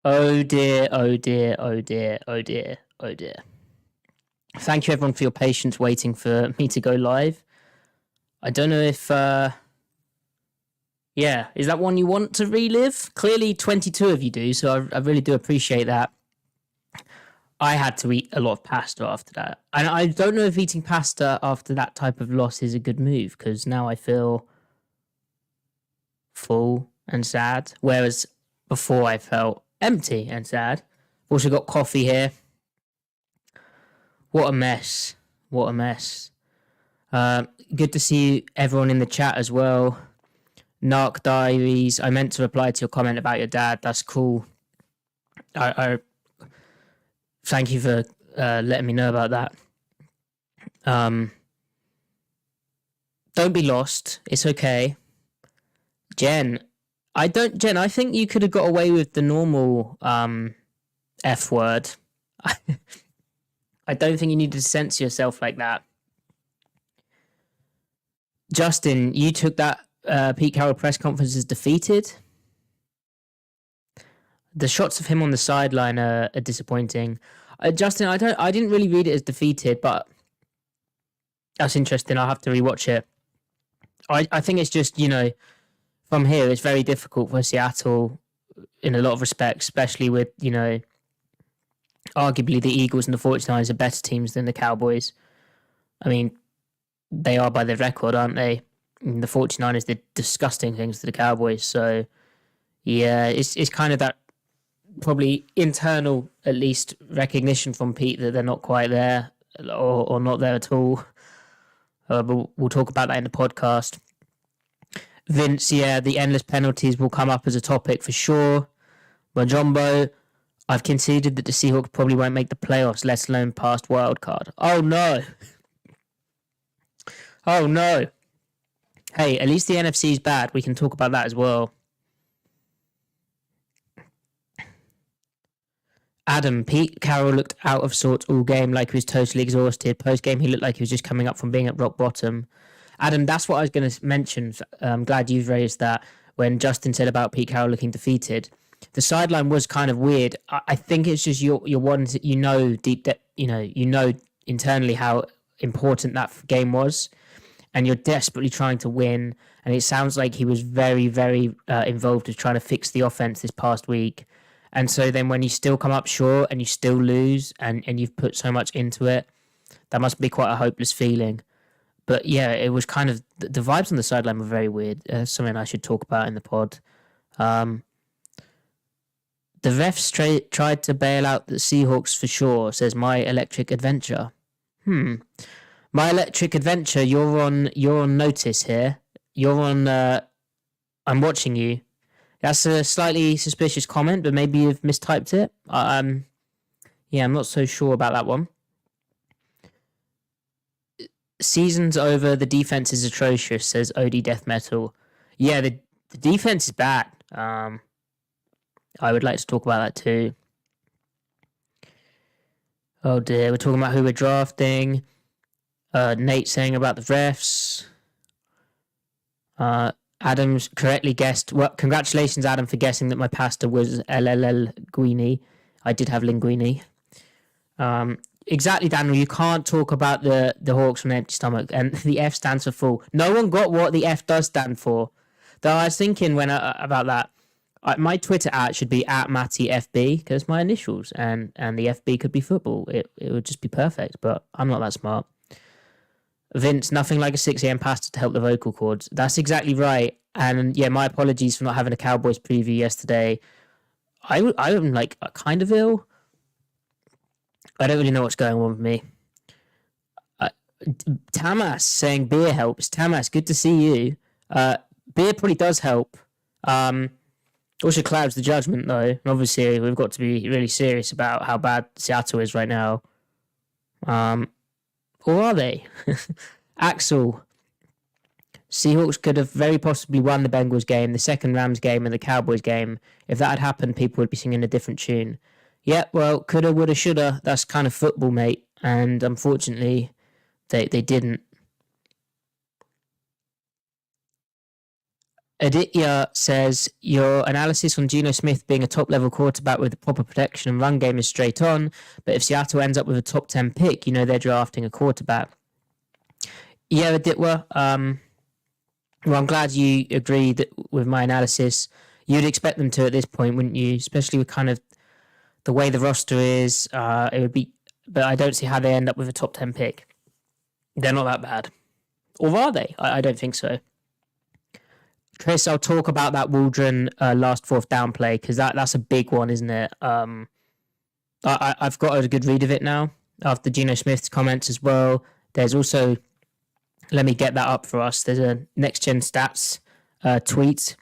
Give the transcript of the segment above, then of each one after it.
Oh dear, oh dear, oh dear, oh dear, oh dear. Thank you everyone for your patience waiting for me to go live. I don't know if, is that one you want to relive? Clearly 22 of you do, so I really do appreciate that. I had to eat a lot of pasta after that. And I don't know if eating pasta after that type of loss is a good move, because now I feel full and sad, whereas before I felt empty and sad. Also got coffee here. What a mess. What a mess. Good to see everyone in the chat as well. Narc Diaries. I meant to reply to your comment about your dad. That's cool. I thank you for letting me know about that. Don't be lost. It's okay. Jen, I think you could have got away with the normal F word. I don't think you need to censor yourself like that. Justin, you took that Pete Carroll press conference as defeated. The shots of him on the sideline are disappointing. Justin, I didn't really read it as defeated, but that's interesting. I'll have to rewatch it. I think it's just, from here, it's very difficult for Seattle in a lot of respects, especially with, arguably the Eagles and the 49ers are better teams than the Cowboys. I mean, they are by their record, aren't they? And the 49ers did disgusting things to the Cowboys. So, yeah, it's kind of that probably internal, at least, recognition from Pete that they're not quite there or not there at all. But we'll talk about that in the podcast. Vince, yeah, the endless penalties will come up as a topic for sure. Majombo, I've conceded that the Seahawks probably won't make the playoffs, let alone past wild card. Oh no. Oh no. Hey, at least the NFC's bad. We can talk about that as well. Adam, Pete Carroll looked out of sorts all game, like he was totally exhausted. Post-game, he looked like he was just coming up from being at rock bottom. Adam, that's what I was going to mention. I'm glad you've raised that when Justin said about Pete Carroll looking defeated. The sideline was kind of weird. I think it's just your ones that you know internally how important that game was, and you're desperately trying to win. And it sounds like he was very, very involved with trying to fix the offense this past week. And so then when you still come up short and you still lose and you've put so much into it, that must be quite a hopeless feeling. But yeah, it was kind of, the vibes on the sideline were very weird. Something I should talk about in the pod. The refs tried to bail out the Seahawks for sure, says My Electric Adventure. My Electric Adventure, you're on notice here. You're on, I'm watching you. That's a slightly suspicious comment, but maybe you've mistyped it. I'm not so sure about that one. Season's over, the defense is atrocious, says OD Death Metal. Yeah, the defense is bad. I would like to talk about that too. Oh dear, we're talking about who we're drafting. Nate saying about the refs. Adam's correctly guessed. Well, congratulations, Adam, for guessing that my pasta was linguine. I did have linguine. Exactly, Daniel. You can't talk about the Hawks from an empty stomach, and the F stands for full. No one got what the F does stand for. Though I was thinking about that. My Twitter should be @MattyFB because my initials, and the FB could be football. It would just be perfect, but I'm not that smart. Vince, nothing like a 6 a.m. pasta to help the vocal cords. That's exactly right. And yeah, my apologies for not having a Cowboys preview yesterday. I'm like kind of ill. I don't really know what's going on with me. Tamas saying beer helps. Tamas, good to see you. Beer probably does help. Also clouds the judgment though. And obviously, we've got to be really serious about how bad Seattle is right now. Or are they? Axel. Seahawks could have very possibly won the Bengals game, the second Rams game, and the Cowboys game. If that had happened, people would be singing a different tune. Yeah, well, coulda, woulda, shoulda. That's kind of football, mate. And unfortunately, they didn't. Aditya says, your analysis on Geno Smith being a top-level quarterback with proper protection and run game is straight on, but if Seattle ends up with a top 10 pick, they're drafting a quarterback. Yeah, Aditya, well, I'm glad you agree with my analysis. You'd expect them to at this point, wouldn't you? Especially with kind of the way the roster is. It would be, but I don't see how they end up with a top 10 pick. They're not that bad. Or are they? I don't think so. Chris, I'll talk about that Waldron last fourth down play because that's a big one, isn't it? I've got a good read of it now after Geno Smith's comments as well. There's also, let me get that up for us. There's a Next Gen Stats tweet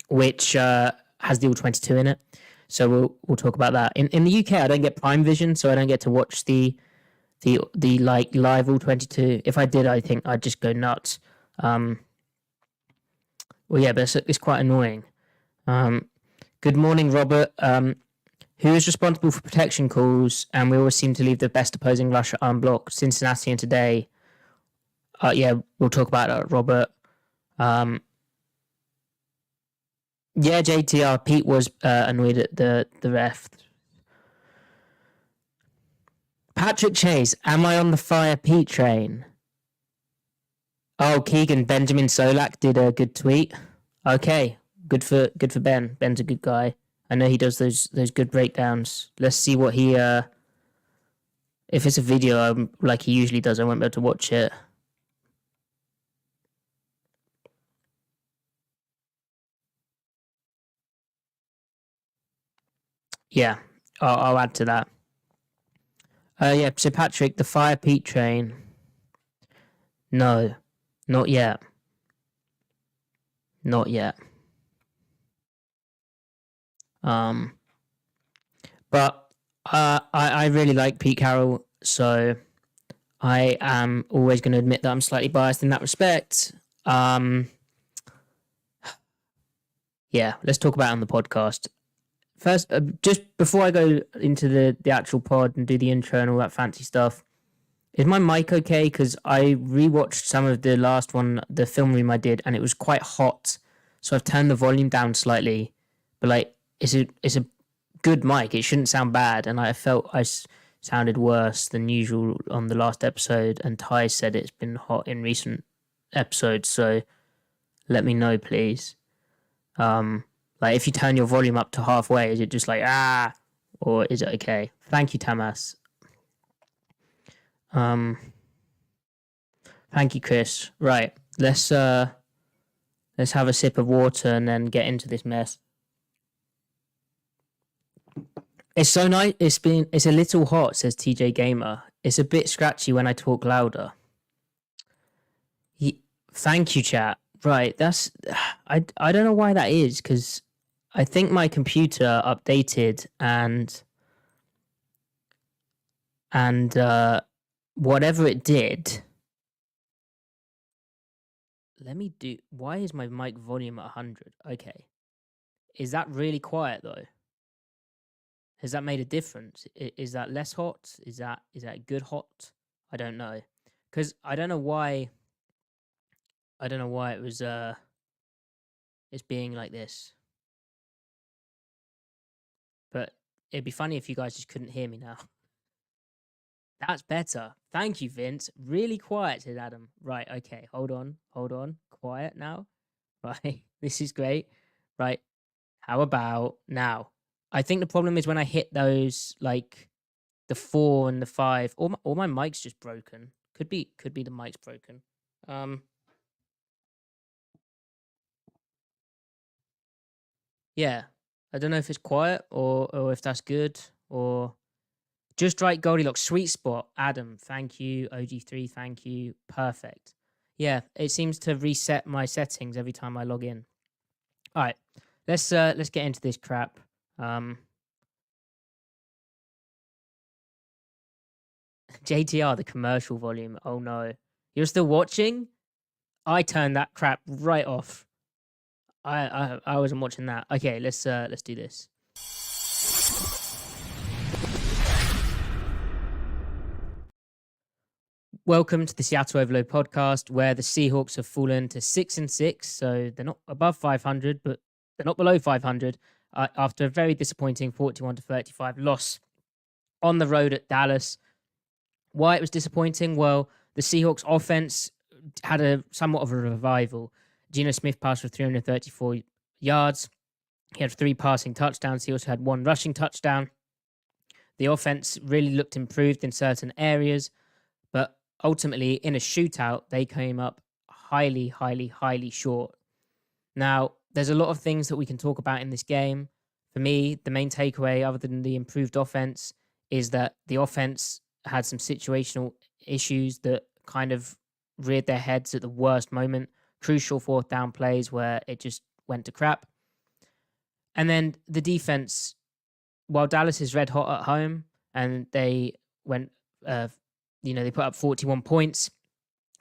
which has the All-22 in it. So we'll talk about that. In the UK, I don't get Prime Vision, so I don't get to watch the like live All-22. If I did, I think I'd just go nuts. Well, yeah, but it's quite annoying. Good morning, Robert. Who is responsible for protection calls? And we always seem to leave the best opposing rusher unblocked. Cincinnati and today. Yeah, we'll talk about that, Robert. Yeah, JTR. Pete was annoyed at the ref. Patrick Chase, am I on the fire Pete train? Oh, Keegan, Benjamin Solak did a good tweet. Okay, good for Ben. Ben's a good guy. I know he does those good breakdowns. Let's see what he. If it's a video like he usually does, I won't be able to watch it. Yeah, I'll add to that. Yeah, so Patrick, the Fire Pete train. No, not yet. Not yet. But I really like Pete Carroll, so I am always going to admit that I'm slightly biased in that respect. Yeah, let's talk about it on the podcast. First, just before I go into the actual pod and do the intro and all that fancy stuff, is my mic okay? Because I rewatched some of the last one, the film room I did, and it was quite hot. So I've turned the volume down slightly. But like, it's a good mic. It shouldn't sound bad. And I felt I sounded worse than usual on the last episode. And Ty said it's been hot in recent episodes. So let me know, please. Like if you turn your volume up to halfway, is it just like, or is it okay? Thank you, Tamas. Thank you, Chris. Right, let's have a sip of water and then get into this mess. It's so nice. It's a little hot, says TJ Gamer. It's a bit scratchy when I talk louder. Thank you, chat. Right, that's I don't know why that is because I think my computer updated and whatever it did. Let me do. Why is my mic volume at 100? Okay, is that really quiet though? Has that made a difference? Is that less hot? Is that good hot? I don't know, because I don't know why. I don't know why it was it's being like this. But it'd be funny if you guys just couldn't hear me now. That's better. Thank you, Vince. Really quiet, said Adam. Right, okay. Hold on. Quiet now. Right. This is great. Right. How about now? I think the problem is when I hit those, like the 4 and the 5, or my mic's just broken. Could be the mic's broken. Yeah, I don't know if it's quiet or if that's good or just right. Goldilocks, sweet spot. Adam, thank you. OG3, thank you. Perfect. Yeah, it seems to reset my settings every time I log in. All right, let's get into this crap. JTR, the commercial volume. Oh no, you're still watching? I turned that crap right off. I wasn't watching that. Okay, let's do this. Welcome to the Seattle Overload podcast, where the Seahawks have fallen to 6-6. So they're not above 500, but they're not below 500 after a very disappointing 41-35 loss on the road at Dallas. Why it was disappointing? Well, the Seahawks offense had a somewhat of a revival. Geno Smith passed for 334 yards. He had 3 passing touchdowns. He also had 1 rushing touchdown. The offense really looked improved in certain areas, but ultimately in a shootout, they came up highly, highly, highly short. Now, there's a lot of things that we can talk about in this game. For me, the main takeaway, other than the improved offense, is that the offense had some situational issues that kind of reared their heads at the worst moment. Crucial 4th down plays where it just went to crap. And then the defense, while Dallas is red hot at home and they went, they put up 41 points,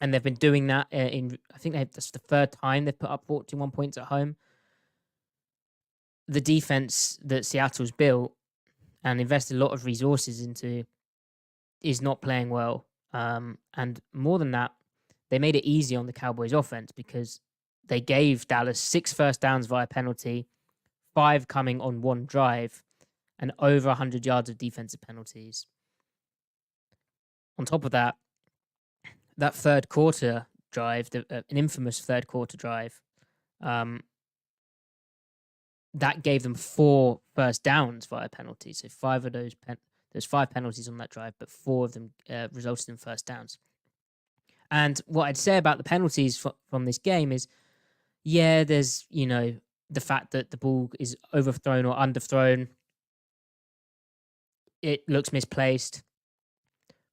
and they've been doing that that's the 3rd time they've put up 41 points at home. The defense that Seattle's built and invested a lot of resources into is not playing well. And more than that, they made it easy on the Cowboys offense because they gave Dallas 6 first downs via penalty, 5 coming on 1 drive, and over 100 yards of defensive penalties. On top of that, that 3rd quarter drive, an infamous 3rd quarter drive, that gave them 4 first downs via penalties. So 5 of those, there's 5 penalties on that drive, but 4 of them resulted in first downs. And what I'd say about the penalties from this game is, yeah, there's, the fact that the ball is overthrown or underthrown. It looks misplaced.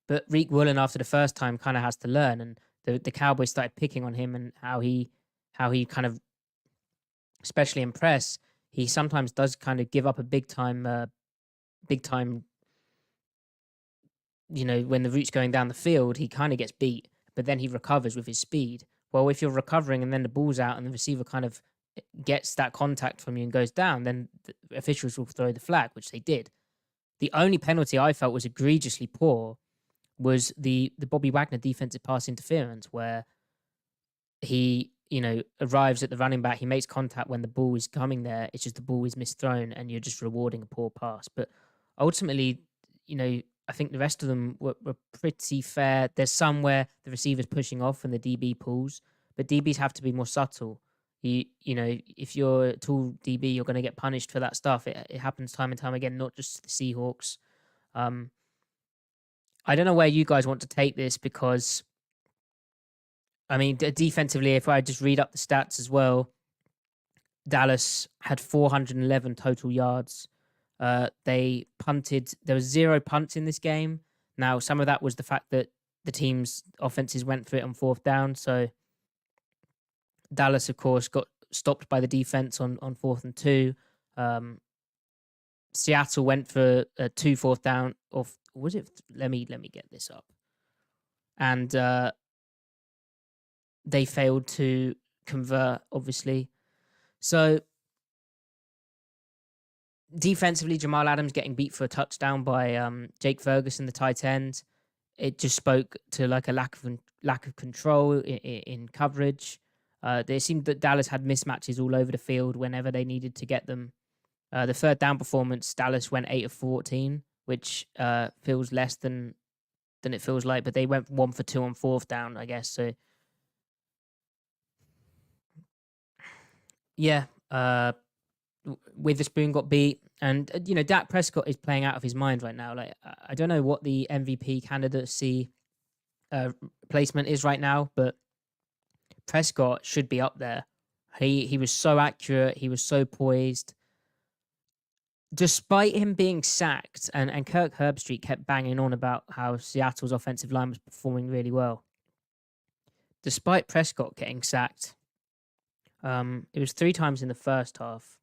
But Reek Woolen, after the first time, kind of has to learn. And the Cowboys started picking on him and how he kind of, especially in press, he sometimes does kind of give up a big time, when the route's going down the field, he kind of gets beat, but then he recovers with his speed. Well, if you're recovering and then the ball's out and the receiver kind of gets that contact from you and goes down, then the officials will throw the flag, which they did. The only penalty I felt was egregiously poor was the Bobby Wagner defensive pass interference, where he, arrives at the running back, he makes contact when the ball is coming there. It's just the ball is misthrown and you're just rewarding a poor pass. But ultimately, I think the rest of them were pretty fair. There's some where the receiver's pushing off and the DB pulls, but DBs have to be more subtle. If you're a tall DB, you're going to get punished for that stuff. It happens time and time again, not just the Seahawks. I don't know where you guys want to take this because, defensively, if I just read up the stats as well, Dallas had 411 total yards. They punted. There was 0 punts in this game. Now, some of that was the fact that the team's offenses went for it on 4th down. So Dallas, of course, got stopped by the defense on 4th and 2. Seattle went for 2 4th down. Or was it? Let me get this up. And they failed to convert, obviously. So defensively, Jamal Adams getting beat for a touchdown by Jake Ferguson, the tight end. It just spoke to like a lack of control in coverage. It seemed that Dallas had mismatches all over the field whenever they needed to get them. The 3rd down performance, Dallas went 8 of 14, which feels less than it feels like, but they went 1 for 2 on 4th down, I guess. So yeah, Witherspoon got beat, and Dak Prescott is playing out of his mind right now. Like, I don't know what the MVP candidacy placement is right now, but Prescott should be up there. He was so accurate, he was so poised. Despite him being sacked, and Kirk Herbstreit kept banging on about how Seattle's offensive line was performing really well. Despite Prescott getting sacked, it was 3 times in the first half.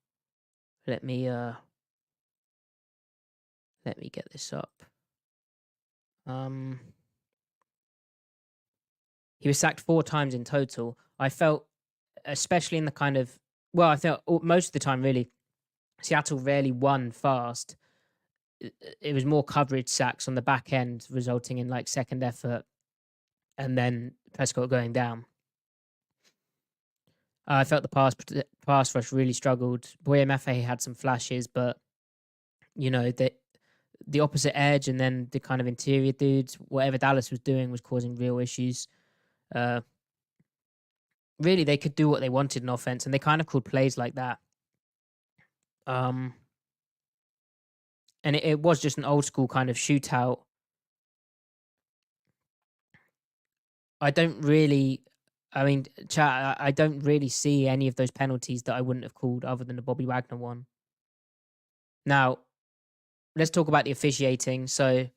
Let me get this up. He was sacked 4 times in total. I felt, especially in the kind of, I felt most of the time really, Seattle rarely won fast. It was more coverage sacks on the back end, resulting in like second effort and then Prescott going down. I felt the pass rush really struggled. Boye Mafe had some flashes, but the opposite edge and then the kind of interior dudes, whatever Dallas was doing was causing real issues. Really, they could do what they wanted in offense, and they kind of called plays like that. And it was just an old school kind of shootout. I don't really see any of those penalties that I wouldn't have called other than the Bobby Wagner one. Now, let's talk about the officiating. So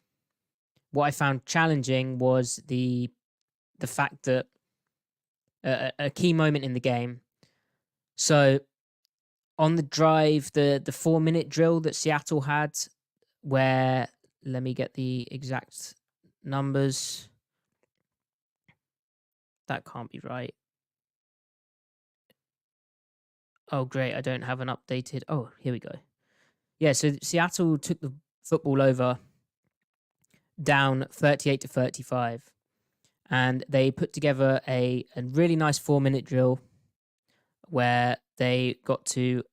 what I found challenging was the fact that a key moment in the game. So on the drive, the 4-minute drill that Seattle had, where, let me get the exact numbers. That can't be right. Oh, great. I don't have an updated. Oh, here we go. Yeah, so Seattle took the football over down 38-35. And they put together a really nice 4-minute drill where they got to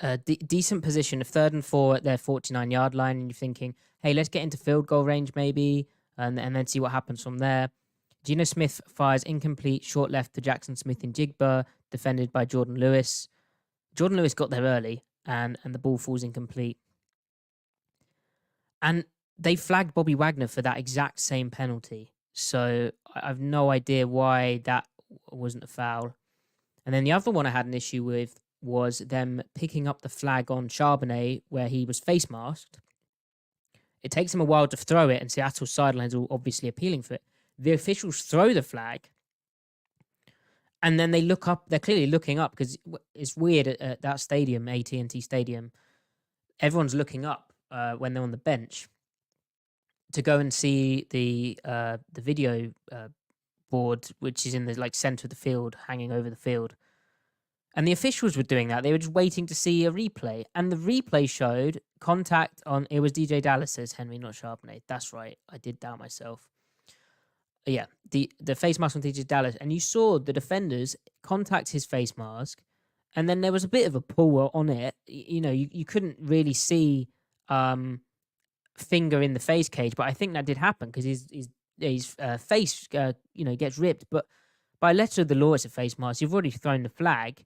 a decent position of 3rd and 4 at their 49-yard line. And you're thinking, hey, let's get into field goal range maybe, and then see what happens from there. Geno Smith fires incomplete short left to Jackson Smith in Jigba, defended by Jordan Lewis. Jordan Lewis got there early, and the ball falls incomplete. And they flagged Bobby Wagner for that exact same penalty. So I have no idea why that wasn't a foul. And then the other one I had an issue with was them picking up the flag on Charbonnet where he was face masked. It takes him a while to throw it, and Seattle's sidelines are obviously appealing for it. The officials throw the flag, and then they look up. They're clearly looking up because it's weird at that stadium, AT&T Stadium. Everyone's looking up when they're on the bench to go and see the video board, which is in the center of the field, hanging over the field. And the officials were doing that. They were just waiting to see a replay. And the replay showed contact on... It was DJ Dallas, says Henry, not Charbonnet. That's right. I did doubt myself. Yeah, the face mask on DJ Dallas. And you saw the defenders contact his face mask. And then there was a bit of a pull on it. You couldn't really see finger in the face cage. But I think that did happen because his face, gets ripped. But by letter of the law, it's a face mask. You've already thrown the flag.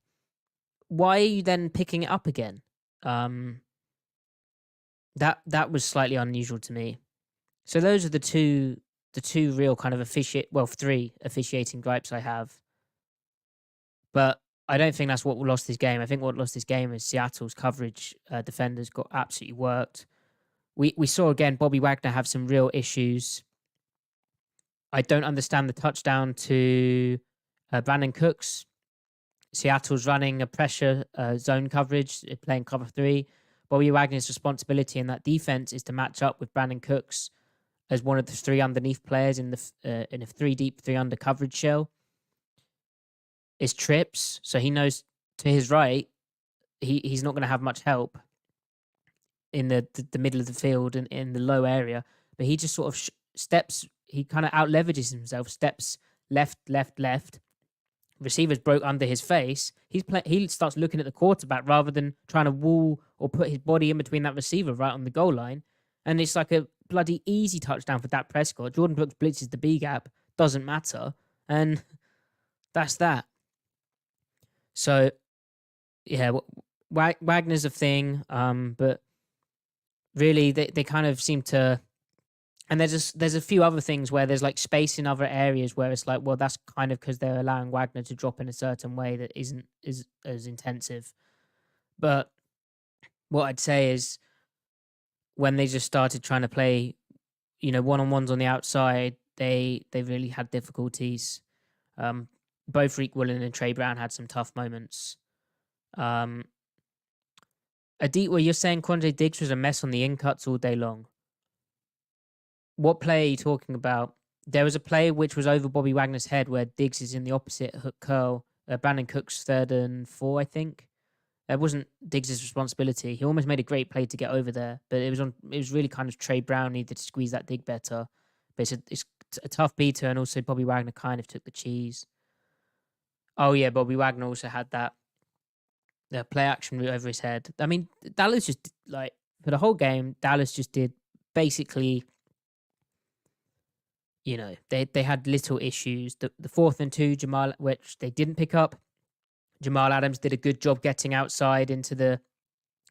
Why are you then picking it up again? That was slightly unusual to me. So those are the two real kind of three officiating gripes I have. But I don't think that's what lost this game. I think what lost this game is Seattle's coverage. Defenders got absolutely worked. We saw again Bobby Wagner have some real issues. I don't understand the touchdown to Brandon Cooks. Seattle's running a pressure zone coverage, playing cover 3. Bobby Wagner's responsibility in that defense is to match up with Brandon Cooks as one of the 3 underneath players in a 3 deep, 3 under coverage shell. Is trips, so he knows to his right he's not going to have much help in the middle of the field and in the low area, but he just sort of steps. He kind of out leverages himself, steps left. Receivers broke under his face. He starts looking at the quarterback rather than trying to wall or put his body in between that receiver right on the goal line. And it's like a bloody easy touchdown for Dak Prescott. Jordan Brooks blitzes the B gap, doesn't matter, and that's that. So yeah, Wagner's a thing, but really they kind of seem to. And there's a few other things where there's space in other areas where it's well, that's kind of because they're allowing Wagner to drop in a certain way that isn't as intensive. But what I'd say is when they just started trying to play, one-on-ones on the outside, they really had difficulties. Both Reek Willen and Trey Brown had some tough moments. Adit, where you're saying Quandre Diggs was a mess on the in-cuts all day long. What play are you talking about? There was a play which was over Bobby Wagner's head where Diggs is in the opposite hook curl. Brandon Cooks 3rd and 4, I think. That wasn't Diggs' responsibility. He almost made a great play to get over there, but it was really kind of Trey Brown needed to squeeze that dig better. But it's a tough beater, and also Bobby Wagner kind of took the cheese. Oh yeah, Bobby Wagner also had that play action route over his head. I mean, Dallas just like for the whole game, Dallas just did basically. They had little issues. The 4th and 2, Jamal, which they didn't pick up. Jamal Adams did a good job getting outside into the.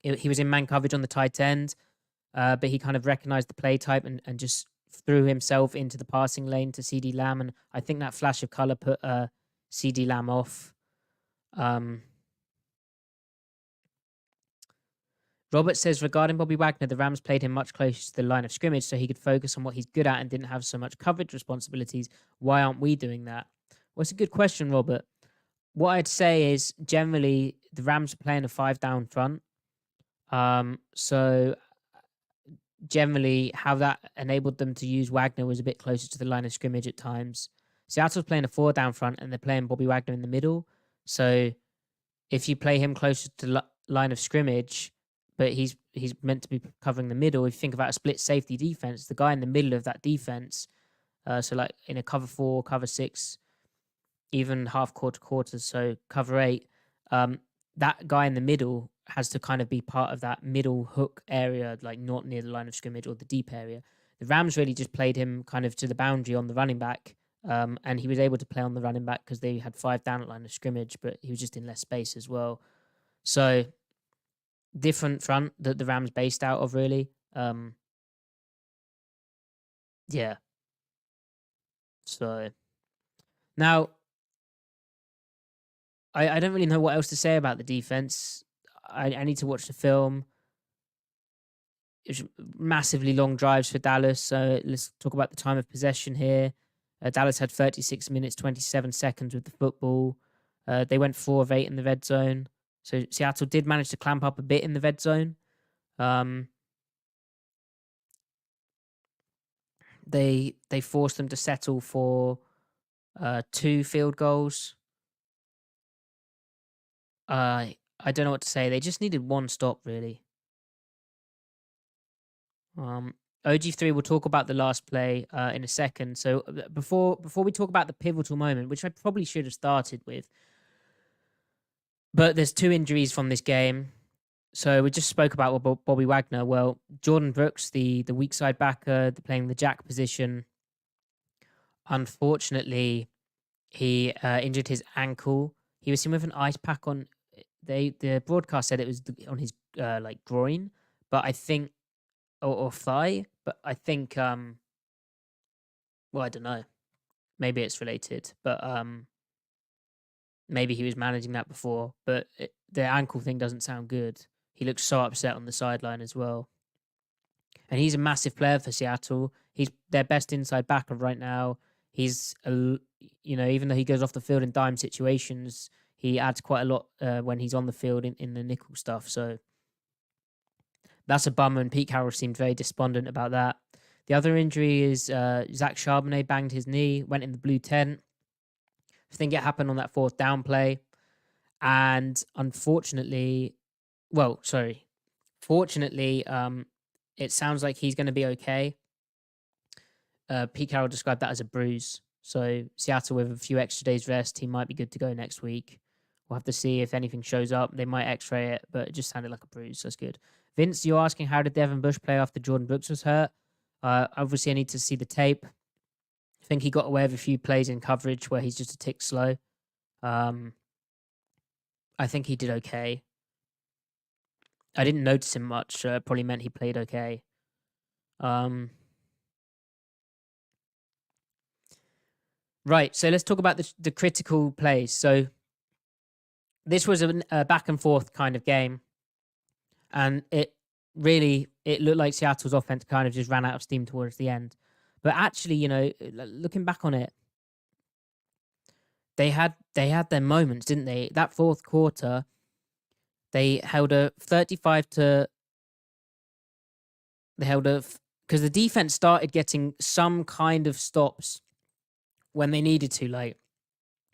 He was in man coverage on the tight end, but he kind of recognized the play type and just threw himself into the passing lane to CD Lamb, and I think that flash of color put CD Lamb off. Robert says, regarding Bobby Wagner, the Rams played him much closer to the line of scrimmage so he could focus on what he's good at and didn't have so much coverage responsibilities. Why aren't we doing that? Well, it's a good question, Robert. What I'd say is generally the Rams are playing a 5-down front. So generally how that enabled them to use Wagner was a bit closer to the line of scrimmage at times. Seattle's playing a 4-down front and they're playing Bobby Wagner in the middle. So if you play him closer to the line of scrimmage, but he's meant to be covering the middle, if you think about a split safety defense, the guy in the middle of that defense, so like in a cover 4, cover 6, even half quarter, so cover 8, that guy in the middle has to kind of be part of that middle hook area, like not near the line of scrimmage or the deep area. The Rams really just played him kind of to the boundary on the running back, and he was able to play on the running back because they had 5 down at line of scrimmage, but he was just in less space as well. So different front that the Rams based out of, really. Yeah. So now I don't really know what else to say about the defense. I need to watch the film. It's massively long drives for Dallas. So let's talk about the time of possession here. Dallas had 36 minutes, 27 seconds with the football. They went 4 of 8 in the red zone. So Seattle did manage to clamp up a bit in the red zone. They forced them to settle for 2 field goals. I don't know what to say. They just needed 1 stop, really. OG3 will talk about the last play in a second. So before we talk about the pivotal moment, which I probably should have started with, but there's 2 injuries from this game. So we just spoke about Bobby Wagner. Well, Jordan Brooks, the weak side backer, playing the jack position, unfortunately, he injured his ankle. He was seen with an ice pack on. The broadcast said it was on his like groin, but I think or thigh, but I think well, I don't know. Maybe it's related, but maybe he was managing that before. But the ankle thing doesn't sound good. He looks so upset on the sideline as well. And he's a massive player for Seattle. He's their best inside backer right now. He's even though he goes off the field in dime situations, he adds quite a lot when he's on the field in the nickel stuff. So that's a bummer, and Pete Carroll seemed very despondent about that. The other injury is Zach Charbonnet banged his knee, went in the blue tent. I think it happened on that 4th down play. And fortunately, it sounds like he's going to be okay. Pete Carroll described that as a bruise. So Seattle, with a few extra days rest, he might be good to go next week. We'll have to see if anything shows up. They might x-ray it, but it just sounded like a bruise, so that's good. Vince, you're asking how did Devin Bush play after Jordan Brooks was hurt? Obviously, I need to see the tape. I think he got away with a few plays in coverage where he's just a tick slow. I think he did okay. I didn't notice him much. Probably meant he played okay. Right, so let's talk about the critical plays. So this was a back and forth kind of game, and it looked like Seattle's offense kind of just ran out of steam towards the end. But actually, looking back on it, they had their moments, didn't they? That 4th quarter, they held a 35 to. They held a because the defense started getting some kind of stops when they needed to. Like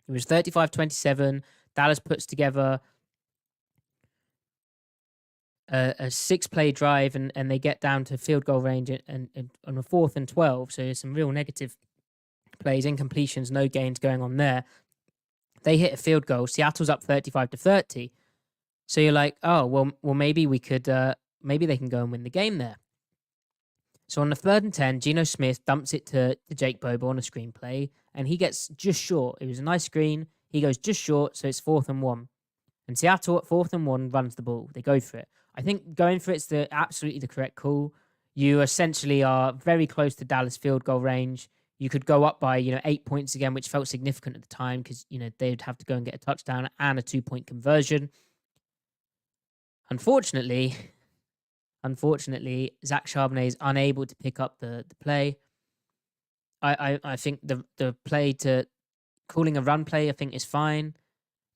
it was 35-27. Dallas puts together a 6-play drive and they get down to field goal range and on a 4th and 12. So there's some real negative plays, incompletions, no gains going on there. They hit a field goal. Seattle's up 35-30. So you're like, oh, well, maybe we could, maybe they can go and win the game there. So on the 3rd and 10, Geno Smith dumps it to Jake Bobo on a screenplay, and he gets just short. It was a nice screen. He goes just short, so it's 4th and 1. And Seattle at 4th and 1 runs the ball. They go for it. I think going for it's absolutely the correct call. You essentially are very close to Dallas field goal range. You could go up by 8 points again, which felt significant at the time because they'd have to go and get a touchdown and a 2-point conversion. Unfortunately, Zach Charbonnet is unable to pick up the play. I think the play to calling a run play, I think, is fine.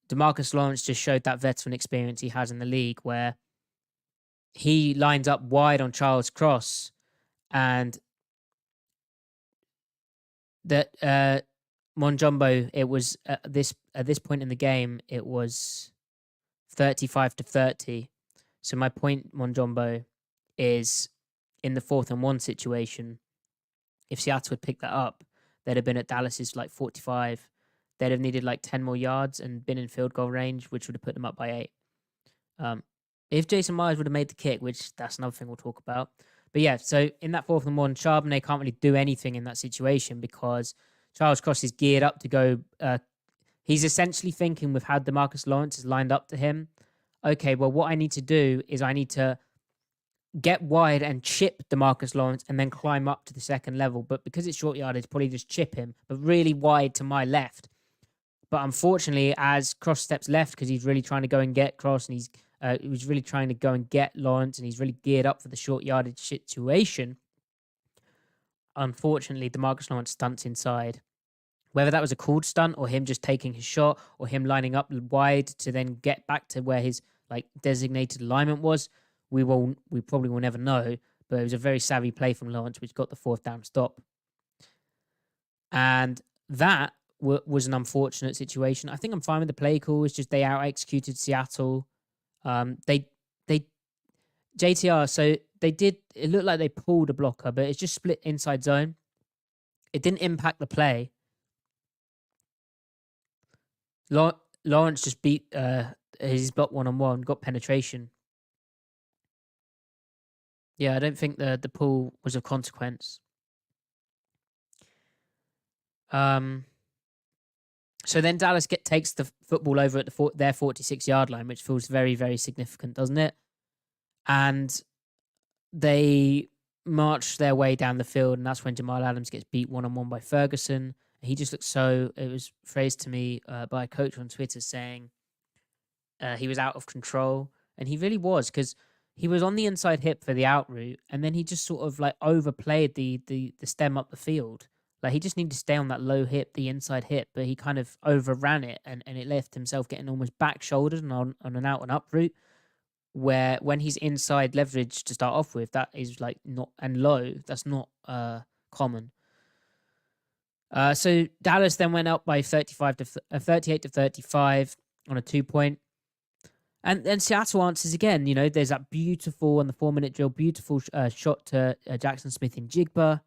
DeMarcus Lawrence just showed that veteran experience he has in the league where he lines up wide on Charles Cross and that Monjumbo, it was at this point in the game, it was 35-30. So my point, Monjumbo, is in the 4th and 1 situation, if Seattle had picked that up, they'd have been at Dallas's 45. They'd have needed 10 more yards and been in field goal range, which would have put them up by 8. If Jason Myers would have made the kick, which that's another thing we'll talk about. But yeah, so in that 4th and 1, Charbonnet can't really do anything in that situation because Charles Cross is geared up to go. He's essentially thinking with how DeMarcus Lawrence is lined up to him. Okay, well, what I need to do is I need to get wide and chip DeMarcus Lawrence and then climb up to the 2nd level. But because it's short yardage, probably just chip him, but really wide to my left. But unfortunately, as Cross steps left, because he's really trying to go and get Cross, and he was really trying to go and get Lawrence, and he's really geared up for the short yardage situation. Unfortunately, DeMarcus Lawrence stunts inside. Whether that was a called stunt or him just taking his shot or him lining up wide to then get back to where his designated alignment was, we probably will never know. But it was a very savvy play from Lawrence, which got the 4th down stop. And that was an unfortunate situation. I think I'm fine with the play call. It's just they out-executed Seattle. They JTR, so it looked like they pulled a blocker, but it's just split inside zone. It didn't impact the play. Lawrence just beat his block 1-on-1, got penetration. Yeah, I don't think the pull was of consequence. So then Dallas takes the football over at their 46-yard line, which feels very, very significant, doesn't it? And they march their way down the field, and that's when Jamal Adams gets beat 1-on-1 by Ferguson. He just looks it was phrased to me by a coach on Twitter saying he was out of control. And he really was, because he was on the inside hip for the out route, and then he just sort of overplayed the stem up the field. He just needed to stay on that low hip, the inside hip, but he kind of overran it, and it left himself getting almost back shouldered on an out and up route, where when he's inside leverage to start off with, that is not, and low, that's not common. So Dallas then went up by 38-35 on a 2-point. And then Seattle answers again. There's that beautiful, on the 4-minute drill, beautiful shot to Jackson Smith in Jigba.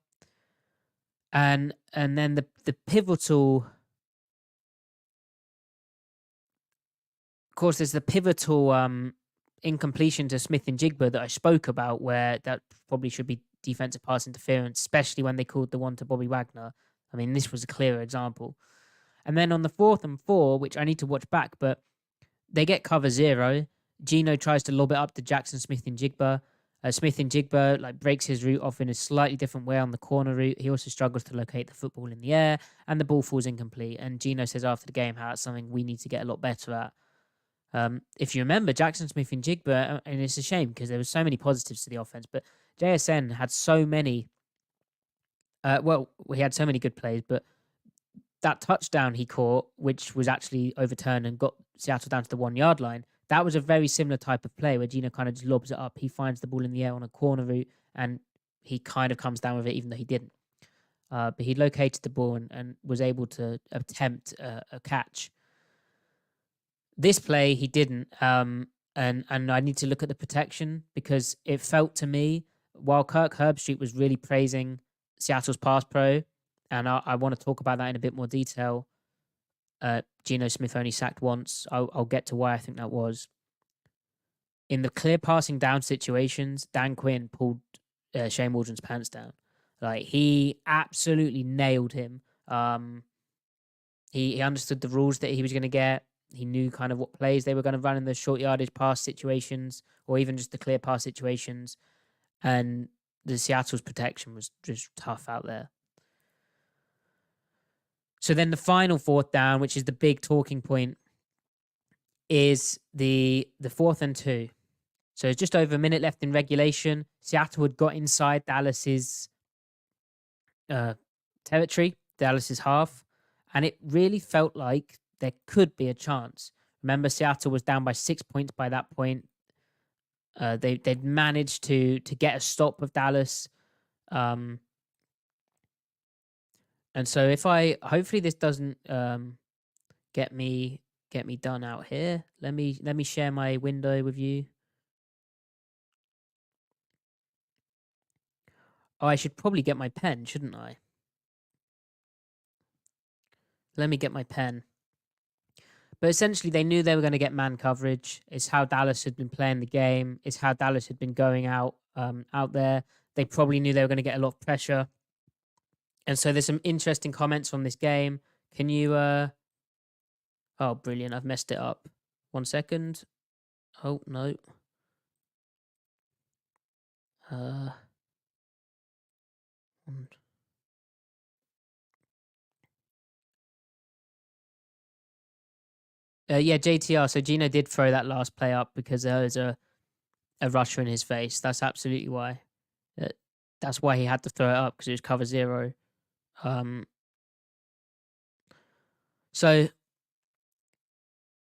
And then the pivotal, of course, there's the pivotal incompletion to Smith and Jigba that I spoke about, where that probably should be defensive pass interference, especially when they called the one to Bobby Wagner. I mean, this was a clear example. And then on the 4th and 4, which I need to watch back, but they get cover 0. Geno tries to lob it up to Jackson Smith and Jigba. Smith and Jigba breaks his route off in a slightly different way on the corner route. He also struggles to locate the football in the air, and the ball falls incomplete. And Geno says after the game how it's something we need to get a lot better at. If you remember, Jackson Smith and Jigba, and it's a shame because there were so many positives to the offense, but JSN had so many. He had so many good plays, but that touchdown he caught, which was actually overturned and got Seattle down to the 1-yard line, that was a very similar type of play where Geno kind of just lobs it up. He finds the ball in the air on a corner route, and he kind of comes down with it, even though he didn't. But he located the ball and was able to attempt a catch. This play, he didn't. and I need to look at the protection, because it felt to me, while Kirk Herbstreit was really praising Seattle's pass pro, and I want to talk about that in a bit more detail. Geno Smith only sacked once. I'll get to why I think that was. In the clear passing down situations, Dan Quinn pulled Shane Waldron's pants down. Like, he absolutely nailed him. He understood the rules that he was going to get. He knew kind of what plays they were going to run in the short yardage pass situations, or even just the clear pass situations. And the Seattle's protection was just tough out there. So then the final fourth down, which is the big talking point, is the 4th and 2. So it's just over a minute left in regulation. Seattle had got inside Dallas's territory, Dallas's half, and it really felt like there could be a chance. Remember, Seattle was down by 6 points by that point. They'd managed to get a stop of Dallas. And so hopefully this doesn't get me done out here. Let me share my window with you. Oh, I should probably get my pen, shouldn't I? Let me get my pen. But essentially, they knew they were going to get man coverage. It's how Dallas had been playing the game. It's how Dallas had been going out there. They probably knew they were going to get a lot of pressure. And so there's some interesting comments from this game. Can you... Oh, brilliant. I've messed it up. 1 second. Oh, no. Yeah, JTR. So Gino did throw that last play up because there was a rusher in his face. That's absolutely why. That's why he had to throw it up, because it was cover 0. So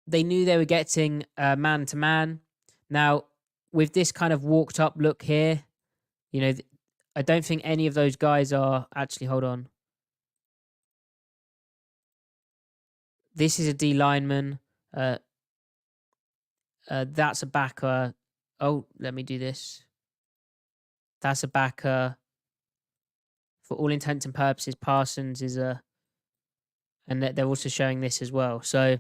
they knew they were getting man to man. Now, with this kind of walked up look here, I don't think any of those guys are actually. Hold on. This is a D lineman. That's a backer. Oh, let me do this. That's a backer. For all intents and purposes, Parsons is a... And they're also showing this as well. So,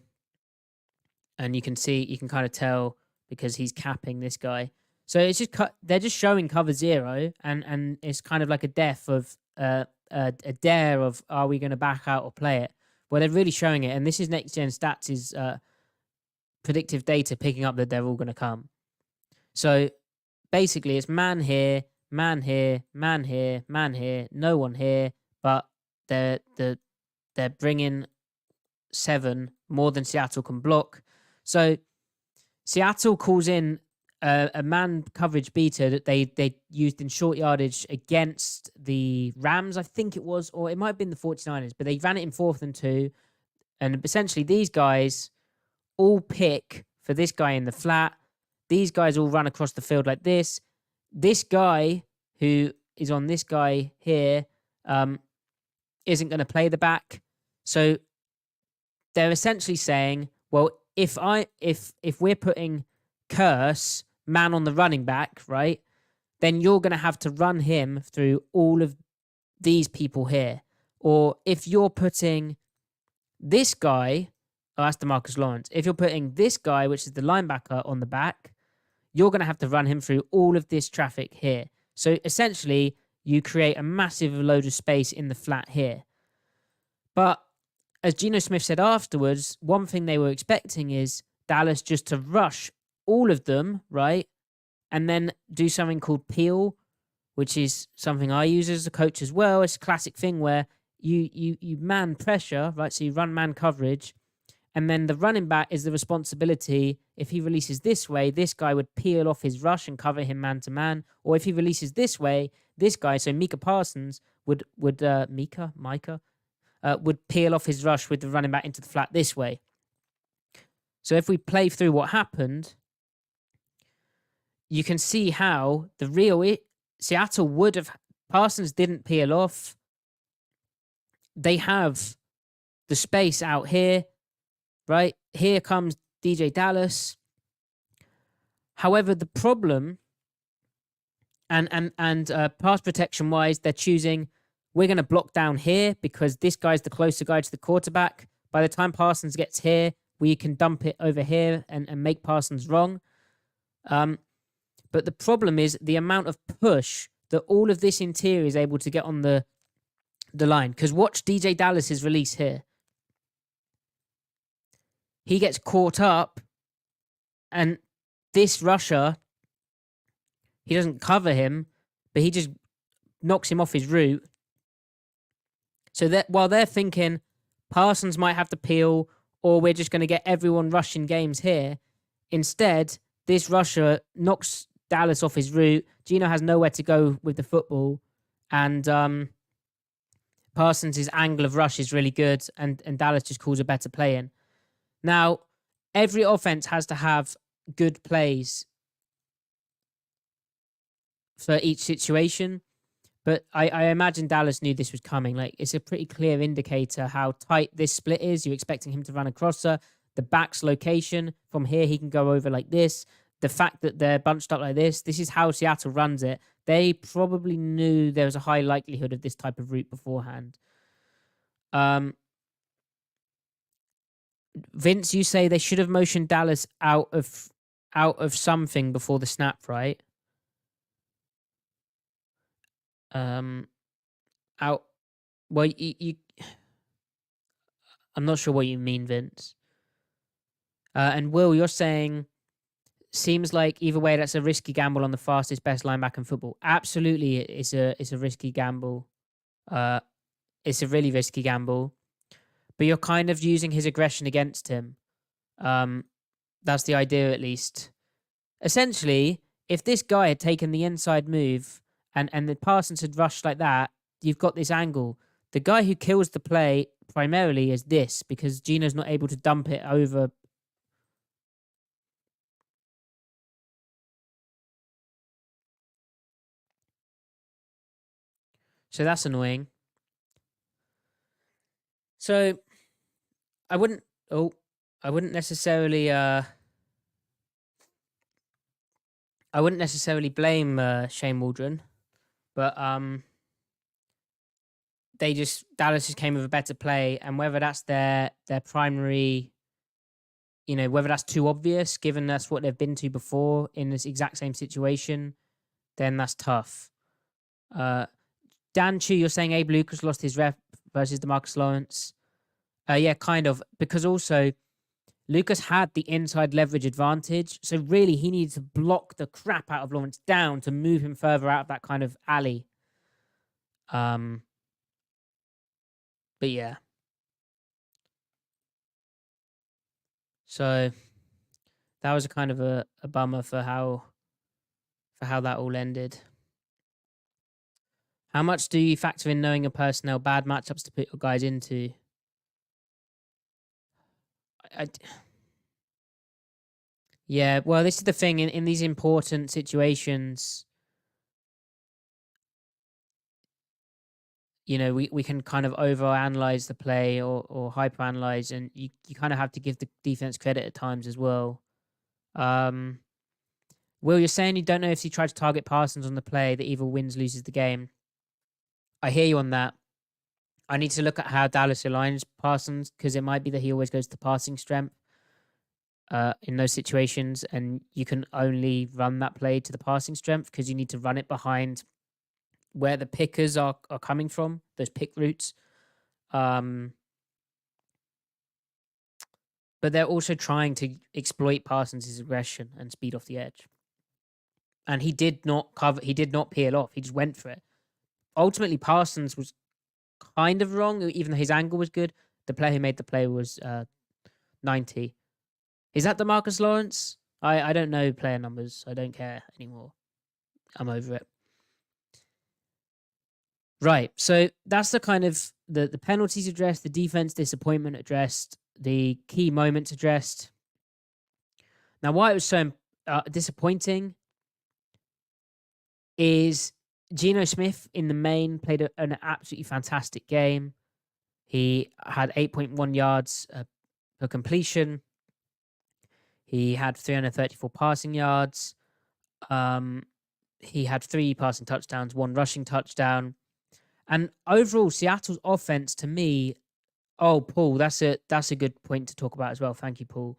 and you can kind of tell because he's capping this guy. So it's just they're just showing cover 0, and it's kind of like a death of a dare of, are we going to back out or play it? Well, they're really showing it, and this is Next Gen Stats' is predictive data picking up that they're all going to come. So basically, it's man here, man here, man here, man here, no one here, but they're bringing 7 more than Seattle can block. So Seattle calls in a man coverage beater that they used in short yardage against the Rams, I think it was, or it might have been the 49ers, but they ran it in 4th and 2. And essentially these guys all pick for this guy in the flat. These guys all run across the field like this. This guy who is on this guy here isn't going to play the back. So they're essentially saying, well, if we're putting Curse man on the running back, right, then you're going to have to run him through all of these people here. Or if you're putting this guy, that's DeMarcus Lawrence. If you're putting this guy, which is the linebacker, on the back, you're going to have to run him through all of this traffic here. So essentially, you create a massive load of space in the flat here. But as Geno Smith said afterwards, one thing they were expecting is Dallas just to rush all of them, right? And then do something called peel, which is something I use as a coach as well. It's a classic thing where you man pressure, right? So you run man coverage, and then the running back is the responsibility. If he releases this way, this guy would peel off his rush and cover him man to man. Or if he releases this way, this guy, so Micah Parsons, would peel off his rush with the running back into the flat this way. So if we play through what happened, you can see how Seattle would have... Parsons didn't peel off. They have the space out here, right? Here comes DJ Dallas. However, the problem and pass protection wise, they're choosing, we're going to block down here because this guy's the closer guy to the quarterback. By the time Parsons gets here, we can dump it over here and make Parsons wrong. But the problem is the amount of push that all of this interior is able to get on the line. Because watch DJ Dallas's release here. He gets caught up, and this rusher, he doesn't cover him, but he just knocks him off his route. So that while they're thinking Parsons might have to peel, or we're just going to get everyone rushing games here, instead, this rusher knocks Dallas off his route. Geno has nowhere to go with the football, and Parsons' angle of rush is really good, and Dallas just calls a better play in. Now, every offense has to have good plays for each situation, but I imagine Dallas knew this was coming. Like, it's a pretty clear indicator how tight this split is. You're expecting him to run a crosser. The back's location, from here he can go over like this. The fact that they're bunched up like this is how Seattle runs it. They probably knew there was a high likelihood of this type of route beforehand. Vince, you say they should have motioned Dallas out of something before the snap, right? Out. Well, you I'm not sure what you mean, Vince. And Will, you're saying seems like either way that's a risky gamble on the fastest, best linebacker in football. Absolutely, it's a risky gamble. It's a really risky gamble. But you're kind of using his aggression against him. That's the idea, at least. Essentially, if this guy had taken the inside move and the Parsons had rushed like that, you've got this angle. The guy who kills the play primarily is this, because Geno's not able to dump it over. So that's annoying. So I wouldn't necessarily blame Shane Waldron, but Dallas just came with a better play, and whether that's their primary, whether that's too obvious, given that's what they've been to before in this exact same situation, then that's tough. Dan Chu, you're saying Abe Lucas lost his rep versus DeMarcus Lawrence. Yeah, kind of, because also Lucas had the inside leverage advantage, so really he needed to block the crap out of Lawrence down to move him further out of that kind of alley. But yeah. So that was a kind of a bummer for how that all ended. How much do you factor in knowing your personnel, bad matchups to put your guys into? Yeah, well, this is the thing. In these important situations, we can kind of overanalyze the play or hyperanalyze, and you kind of have to give the defense credit at times as well. Will, you're saying you don't know if he tried to target Parsons on the play that either wins, loses the game. I hear you on that. I need to look at how Dallas aligns Parsons, because it might be that he always goes to passing strength in those situations, and you can only run that play to the passing strength because you need to run it behind where the pickers are coming from, those pick routes. But they're also trying to exploit Parsons' aggression and speed off the edge. And he did not peel off. He just went for it. Ultimately, Parsons was kind of wrong, even though his angle was good. The player who made the play was 90. Is that DeMarcus Lawrence? I don't know player numbers. I don't care anymore. I'm over it. Right. So that's the kind of the penalties addressed, the defense disappointment addressed, the key moments addressed. Now, why it was so disappointing is Geno Smith in the main played an absolutely fantastic game. He had 8.1 yards per completion. He had 334 passing yards. He had 3 passing touchdowns, 1 rushing touchdown. And overall, Seattle's offense to me, Paul, that's a good point to talk about as well. Thank you, Paul.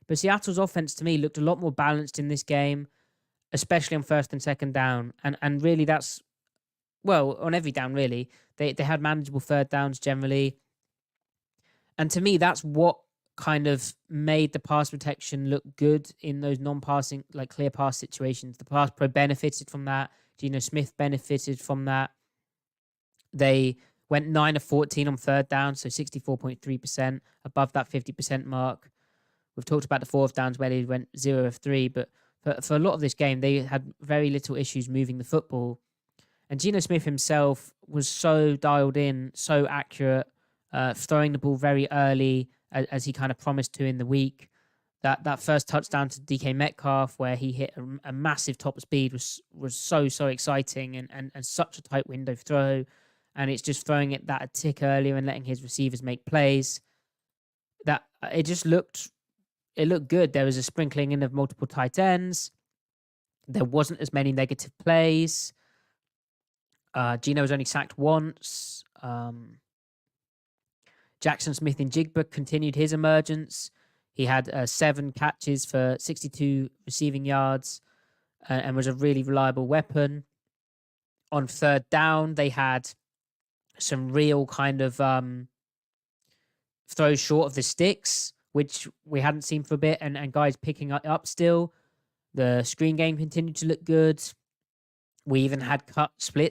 But Seattle's offense to me looked a lot more balanced in this game, especially on first and second down. And really that's, well, on every down really. They had manageable third downs generally. And to me, that's what kind of made the pass protection look good in those non-passing, like clear pass situations. The pass pro benefited from that. Geno Smith benefited from that. They went 9 of 14 on third down, so 64.3%, above that 50% mark. We've talked about the fourth downs where they went 0 of 3, but for a lot of this game, they had very little issues moving the football. And Geno Smith himself was so dialed in, so accurate, throwing the ball very early, as he kind of promised to in the week. That first touchdown to DK Metcalf, where he hit a massive top speed, was so exciting and such a tight window throw. And it's just throwing it that a tick earlier and letting his receivers make plays. That it looked good. There was a sprinkling in of multiple tight ends. There wasn't as many negative plays. Geno was only sacked once. Jackson Smith-Njigba continued his emergence. He had 7 catches for 62 receiving yards and was a really reliable weapon. On third down, they had some real kind of throws short of the sticks, which we hadn't seen for a bit, and guys picking up still. The screen game continued to look good. We even had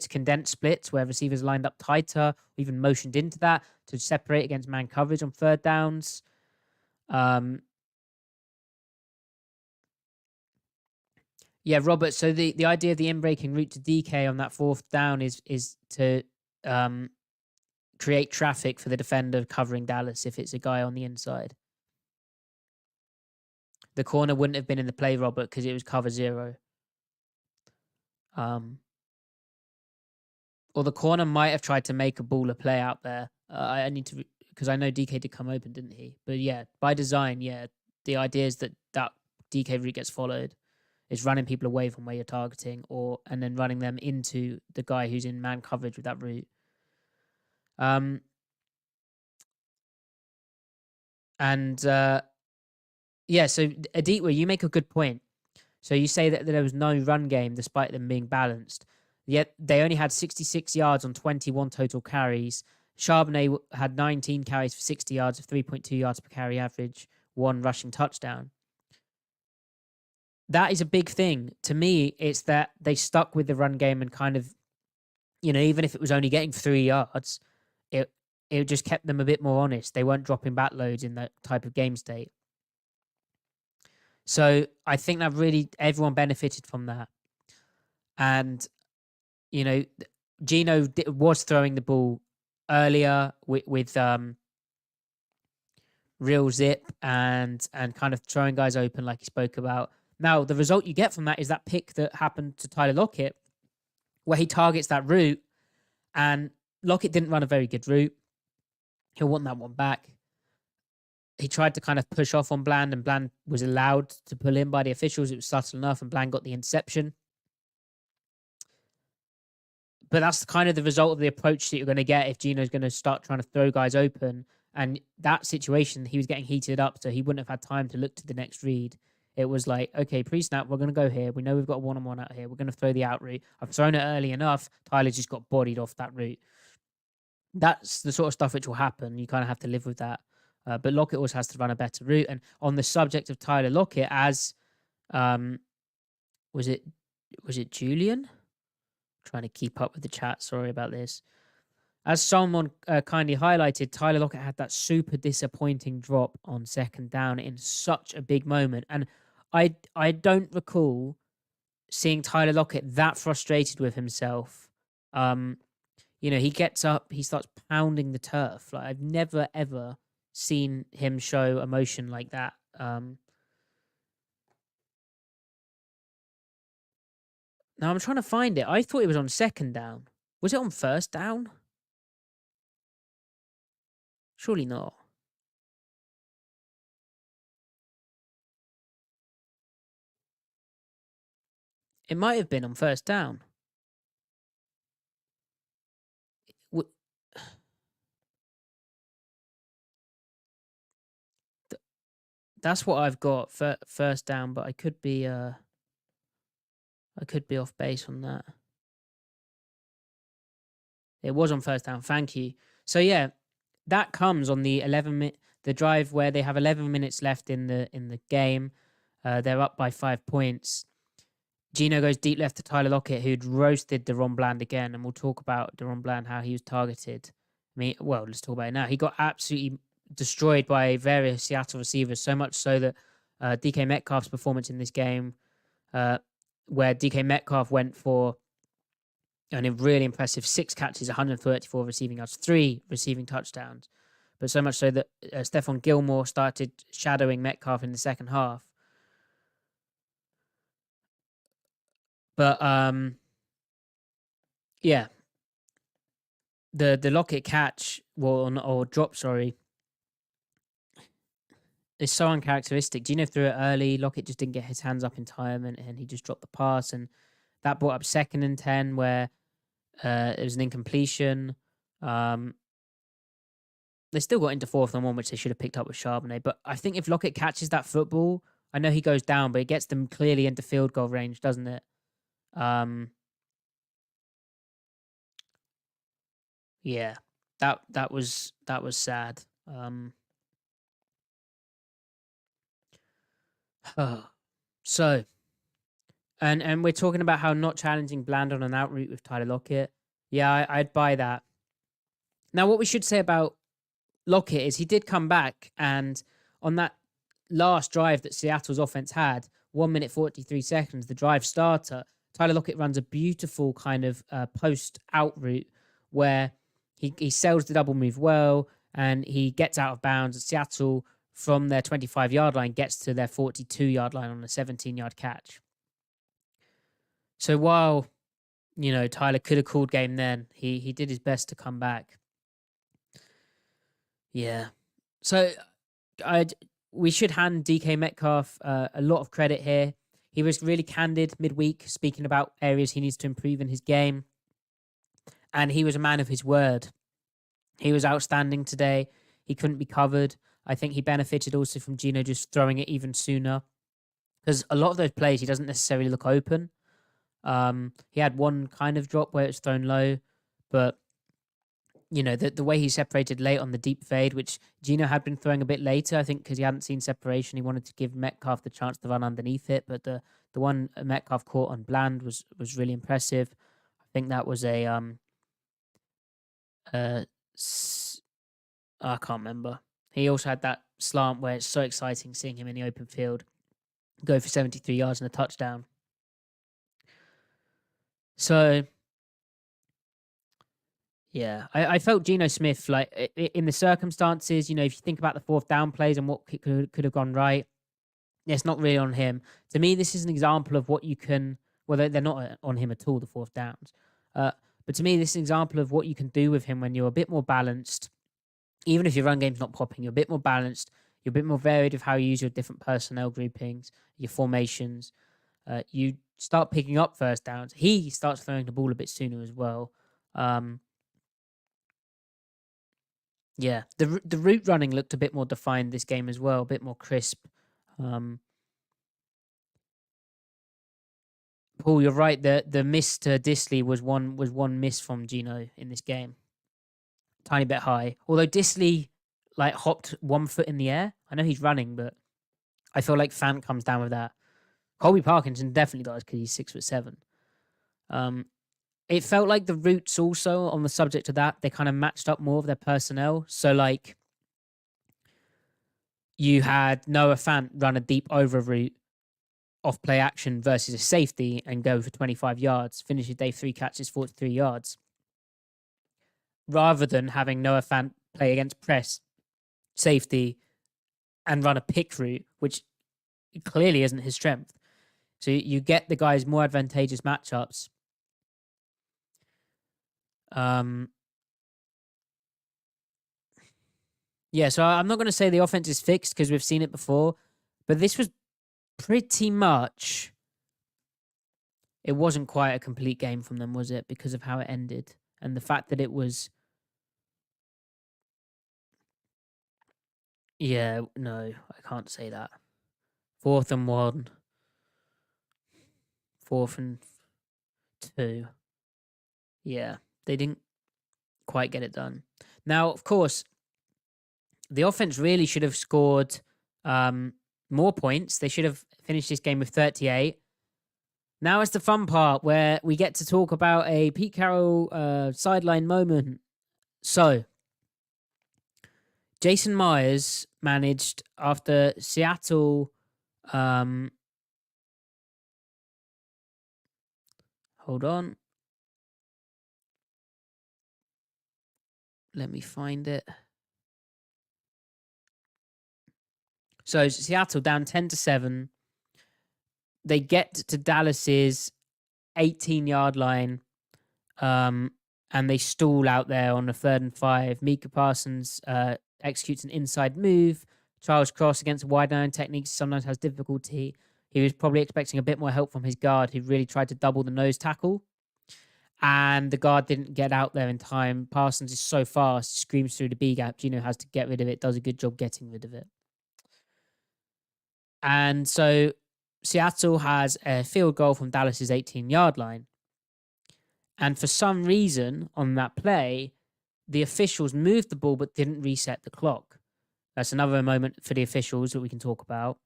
condensed splits, where receivers lined up tighter. We even motioned into that to separate against man coverage on third downs. Yeah, Robert, so the idea of the in-breaking route to DK on that fourth down is to create traffic for the defender covering Dallas if it's a guy on the inside. The corner wouldn't have been in the play, Robert, because it was cover 0. Or the corner might have tried to make a baller play out there. I need to, because I know DK did come open, didn't he? But yeah, by design, yeah, the idea is that DK route gets followed. It's running people away from where you're targeting, and then running them into the guy who's in man coverage with that route. Yeah, so Aditya, you make a good point. So you say that there was no run game despite them being balanced. Yet they only had 66 yards on 21 total carries. Charbonnet had 19 carries for 60 yards of 3.2 yards per carry average, 1 rushing touchdown. That is a big thing. To me, it's that they stuck with the run game and kind of, even if it was only getting 3 yards, it just kept them a bit more honest. They weren't dropping back loads in that type of game state. So I think that really everyone benefited from that. And, Geno was throwing the ball earlier with real zip and kind of throwing guys open like he spoke about. Now, the result you get from that is that pick that happened to Tyler Lockett, where he targets that route, and Lockett didn't run a very good route. He'll want that one back. He tried to kind of push off on Bland, and Bland was allowed to pull in by the officials. It was subtle enough, and Bland got the interception. But that's kind of the result of the approach that you're going to get if Geno's going to start trying to throw guys open. And that situation, he was getting heated up, so he wouldn't have had time to look to the next read. It was like, okay, pre-snap, we're going to go here. We know we've got a one-on-one out here. We're going to throw the out route. I've thrown it early enough. Tyler just got bodied off that route. That's the sort of stuff which will happen. You kind of have to live with that. But Lockett always has to run a better route. And on the subject of Tyler Lockett, as was it Julian? Trying to keep up with the chat. Sorry about this. As someone kindly highlighted, Tyler Lockett had that super disappointing drop on second down in such a big moment. And I don't recall seeing Tyler Lockett that frustrated with himself. He gets up, he starts pounding the turf. Like, I've never, ever seen him show emotion like that. Now I'm trying to find it. I thought it was on second down. Was it on first down? Surely not. It might have been on first down. That's what I've got for first down, but I could be off base on that. It was on first down. Thank you. So yeah, that comes on the the drive where they have 11 minutes left in the game. They're up by 5 points. Gino goes deep left to Tyler Lockett, who'd roasted Deron Bland again, and we'll talk about Deron Bland, how he was targeted. Let's talk about it now. He got absolutely destroyed by various Seattle receivers, so much so that DK Metcalf's performance in this game, where DK Metcalf went for a really impressive 6 catches, 134 receiving yards, 3 receiving touchdowns. But so much so that Stephon Gilmore started shadowing Metcalf in the second half. But yeah, the Lockett catch or drop, sorry, is so uncharacteristic. Gino threw it early. Lockett just didn't get his hands up in time, and he just dropped the pass, and that brought up 2nd and 10 where it was an incompletion. They still got into 4th and 1, which they should have picked up with Charbonnet. But I think if Lockett catches that football, I know he goes down, but it gets them clearly into field goal range, doesn't it? Yeah, that was sad. So, and we're talking about how not challenging Bland on an out route with Tyler Lockett. Yeah, I'd buy that. Now, what we should say about Lockett is he did come back, and on that last drive that Seattle's offense had, 1 minute 43 seconds, the drive starter, Tyler Lockett runs a beautiful kind of post out route where he sells the double move well, and he gets out of bounds. Seattle, from their 25-yard line, gets to their 42-yard line on a 17-yard catch. So while, Tyler could have called game then, he did his best to come back. Yeah. So we should hand DK Metcalf a lot of credit here. He was really candid midweek, speaking about areas he needs to improve in his game. And he was a man of his word. He was outstanding today. He couldn't be covered. I think he benefited also from Gino just throwing it even sooner. Because a lot of those plays, he doesn't necessarily look open. He had one kind of drop where it was thrown low. But, the way he separated late on the deep fade, which Gino had been throwing a bit later, I think because he hadn't seen separation, he wanted to give Metcalf the chance to run underneath it. But the one Metcalf caught on Bland was really impressive. I think that was I can't remember. He also had that slant where it's so exciting seeing him in the open field go for 73 yards and a touchdown. So, yeah, I felt Geno Smith, like, in the circumstances, if you think about the 4th down plays and what could have gone right, it's not really on him. To me, this is an example of what you can, well, they're not on him at all, the 4th downs. But to me, this is an example of what you can do with him when you're a bit more balanced. Even if your run game's not popping, you're a bit more balanced. You're a bit more varied with how you use your different personnel groupings, your formations. You start picking up first downs. He starts throwing the ball a bit sooner as well. Yeah, the route running looked a bit more defined this game as well, a bit more crisp. Paul, you're right. The miss to Disley was one miss from Gino in this game. Tiny bit high. Although Disley hopped 1 foot in the air. I know he's running, but I feel like Fant comes down with that. Colby Parkinson definitely does because he's 6'7". It felt like the routes also, on the subject of that, they kind of matched up more of their personnel. So you had Noah Fant run a deep over route off play action versus a safety and go for 25 yards, finish his day 3 catches, 43 yards. Rather than having Noah Fant play against press, safety, and run a pick route, which clearly isn't his strength. So you get the guys more advantageous matchups. Yeah, so I'm not going to say the offense is fixed because we've seen it before, but this was pretty much it wasn't quite a complete game from them, was it? Because of how it ended and the fact that it was. Yeah, no, I can't say that. 4th and 1, 4th and 2. Yeah, they didn't quite get it done. Now, of course, the offense really should have scored more points. They should have finished this game with 38. Now it's the fun part where we get to talk about a Pete Carroll sideline moment. So, Jason Myers managed, after Seattle, hold on. Let me find it. So Seattle down 10-7. They get to Dallas's 18-yard line, and they stall out there on a 3rd and 5. Micah Parsons executes an inside move. Charles Cross, against wide line techniques, sometimes has difficulty. He was probably expecting a bit more help from his guard, who really tried to double the nose tackle. And the guard didn't get out there in time. Parsons is so fast, screams through the B gap. Gino has to get rid of it, does a good job getting rid of it. And so Seattle has a field goal from Dallas's 18-yard line. And for some reason on that play, the officials moved the ball but didn't reset the clock. That's another moment for the officials that we can talk about,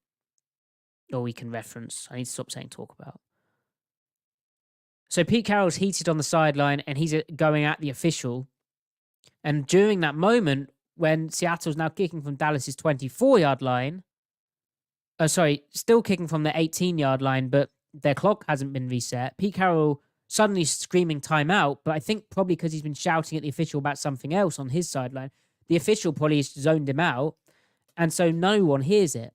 or we can reference. I need to stop saying talk about. So Pete Carroll's heated on the sideline and he's going at the official. And during that moment, when Seattle's now kicking from Dallas's 24-yard line, still kicking from the 18-yard line, but their clock hasn't been reset, Pete Carroll suddenly screaming timeout, but I think probably because he's been shouting at the official about something else on his sideline, the official probably zoned him out, and so no one hears it.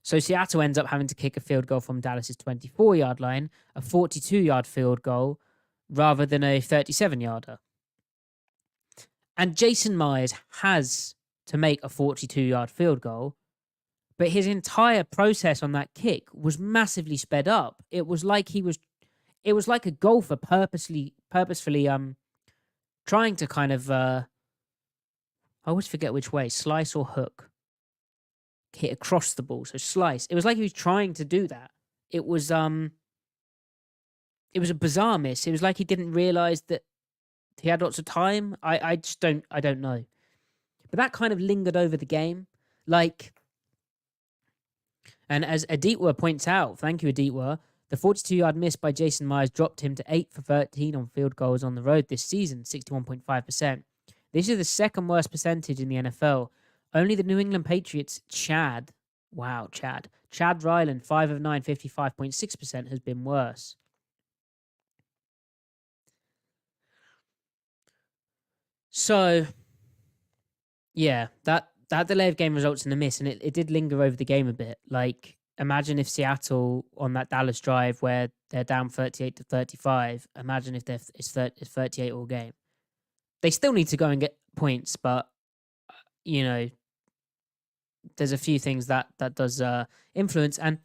So Seattle ends up having to kick a field goal from Dallas's 24-yard line, a 42-yard field goal, rather than a 37-yarder. And Jason Myers has to make a 42-yard field goal, but his entire process on that kick was massively sped up. It was like a golfer purposefully trying to kind of I always forget which way, slice or hook. Hit across the ball, so slice. It was like he was trying to do that. It was a bizarre miss. It was like he didn't realize that he had lots of time. I don't know. But that kind of lingered over the game. Like, and as Aditya points out, thank you, Aditya, the 42-yard miss by Jason Myers dropped him to 8 for 13 on field goals on the road this season, 61.5%. This is the second worst percentage in the NFL. Only the New England Patriots' Chad Ryland, 5 of 9, 55.6%, has been worse. So, yeah, that delay of game results in a miss, and it did linger over the game a bit. Like, imagine if Seattle, on that Dallas drive where they're down 38-35, imagine if it's 38 all game. They still need to go and get points, but, you know, there's a few things that does influence, and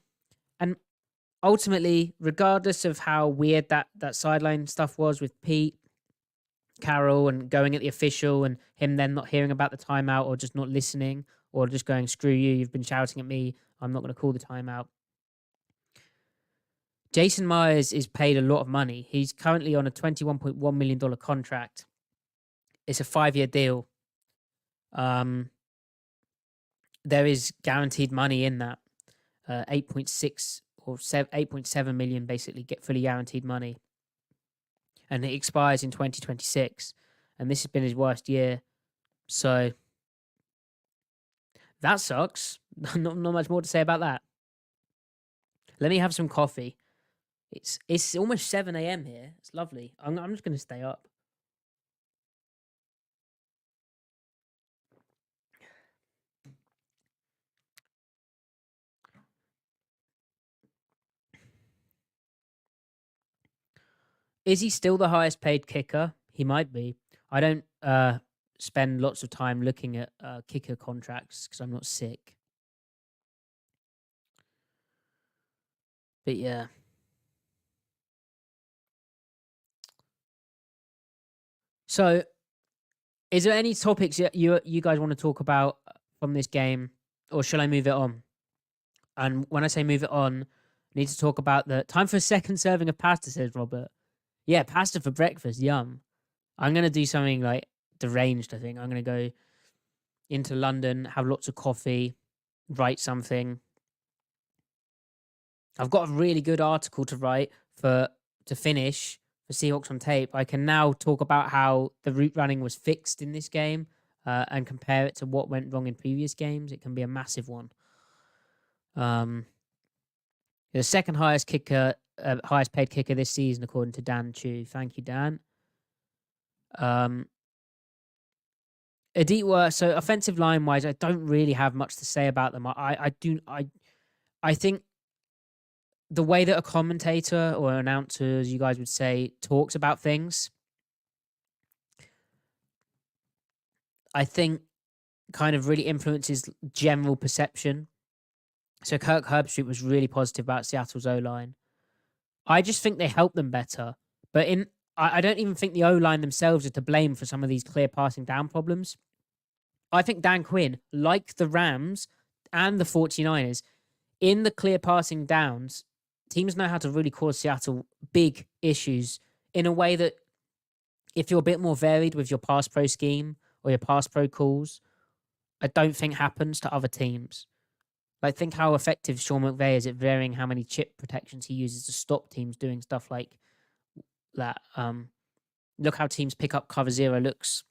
ultimately, regardless of how weird that sideline stuff was with Pete Carroll and going at the official and him then not hearing about the timeout or just not listening or just going, screw you, you've been shouting at me, I'm not going to call the timeout. Jason Myers is paid a lot of money. He's currently on a $21.1 million contract. It's a 5-year deal. There is guaranteed money in that. 8.6 or 8.7 million basically get fully guaranteed money. And it expires in 2026. And this has been his worst year. So that sucks. Not much more to say about that. Let me have some coffee. It's almost 7 a.m. here. It's lovely. I'm just going to stay up. Is he still the highest paid kicker? He might be. I don't spend lots of time looking at kicker contracts because I'm not sick. But yeah. So, is there any topics you guys want to talk about from this game, or shall I move it on? And when I say move it on, I need to talk about the time for a second serving of pasta, says Robert. Yeah, pasta for breakfast. Yum. I'm going to do something like deranged, I think. I'm going to go into London, have lots of coffee, write something. I've got a really good article to write to finish for Seahawks on Tape. I can now talk about how the route running was fixed in this game and compare it to what went wrong in previous games. It can be a massive one. The second highest kicker, highest paid kicker this season, according to Dan Chu. Thank you, Dan. Aditya, so offensive line wise, I don't really have much to say about them. I think the way that a commentator or an announcer, as you guys would say, talks about things, I think kind of really influences general perception. So Kirk Herbstreit was really positive about Seattle's O-line. I just think they help them better. But I don't even think the O-line themselves are to blame for some of these clear passing down problems. I think Dan Quinn, like the Rams and the 49ers, in the clear passing downs, teams know how to really cause Seattle big issues in a way that if you're a bit more varied with your pass pro scheme or your pass pro calls, I don't think happens to other teams. Like, think how effective Sean McVay is at varying how many chip protections he uses to stop teams doing stuff like that. Look how teams pick up cover zero looks.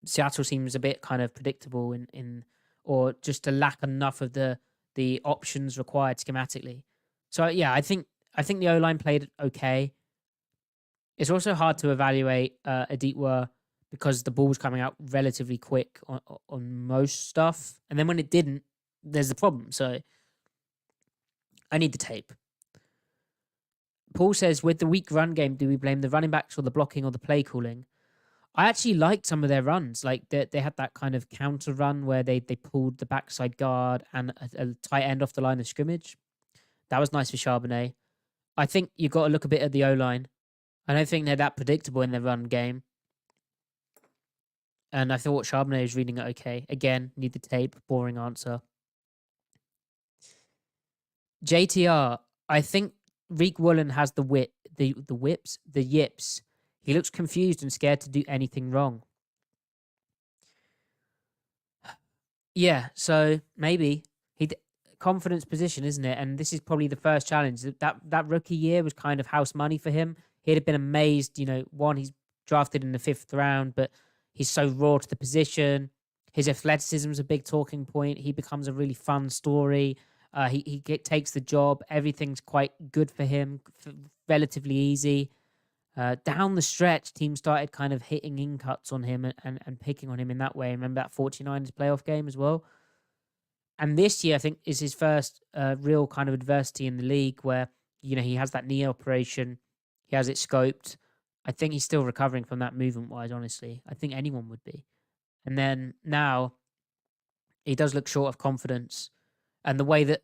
Seattle seems a bit kind of predictable in or just to lack enough of the options required schematically. So yeah, I think the O-line played okay. It's also hard to evaluate Aditya because the ball was coming out relatively quick on most stuff, and then when it didn't, there's the problem. So I need the tape. Paul says, with the weak run game, do we blame the running backs or the blocking or the play calling? I actually liked some of their runs. Like they had that kind of counter run where they pulled the backside guard and a tight end off the line of scrimmage. That was nice for Charbonnet. I think you've got to look a bit at the O-line. I don't think they're that predictable in their run game. And I thought Charbonnet was reading it okay. Again, need the tape. Boring answer. JTR, I think Reek Woolen has the yips. He looks confused and scared to do anything wrong. Yeah, so maybe confidence position, isn't it? And this is probably the first challenge. That rookie year was kind of house money for him. He'd have been amazed, one, he's drafted in the 5th round, but he's so raw to the position. His athleticism is a big talking point. He becomes a really fun story. He takes the job. Everything's quite good for him, relatively easy. Down the stretch, teams started kind of hitting in cuts on him and picking on him in that way. Remember that 49ers playoff game as well? And this year, I think, is his first real kind of adversity in the league where, he has that knee operation. He has it scoped. I think he's still recovering from that movement-wise, honestly. I think anyone would be. And then now, he does look short of confidence. And the way that,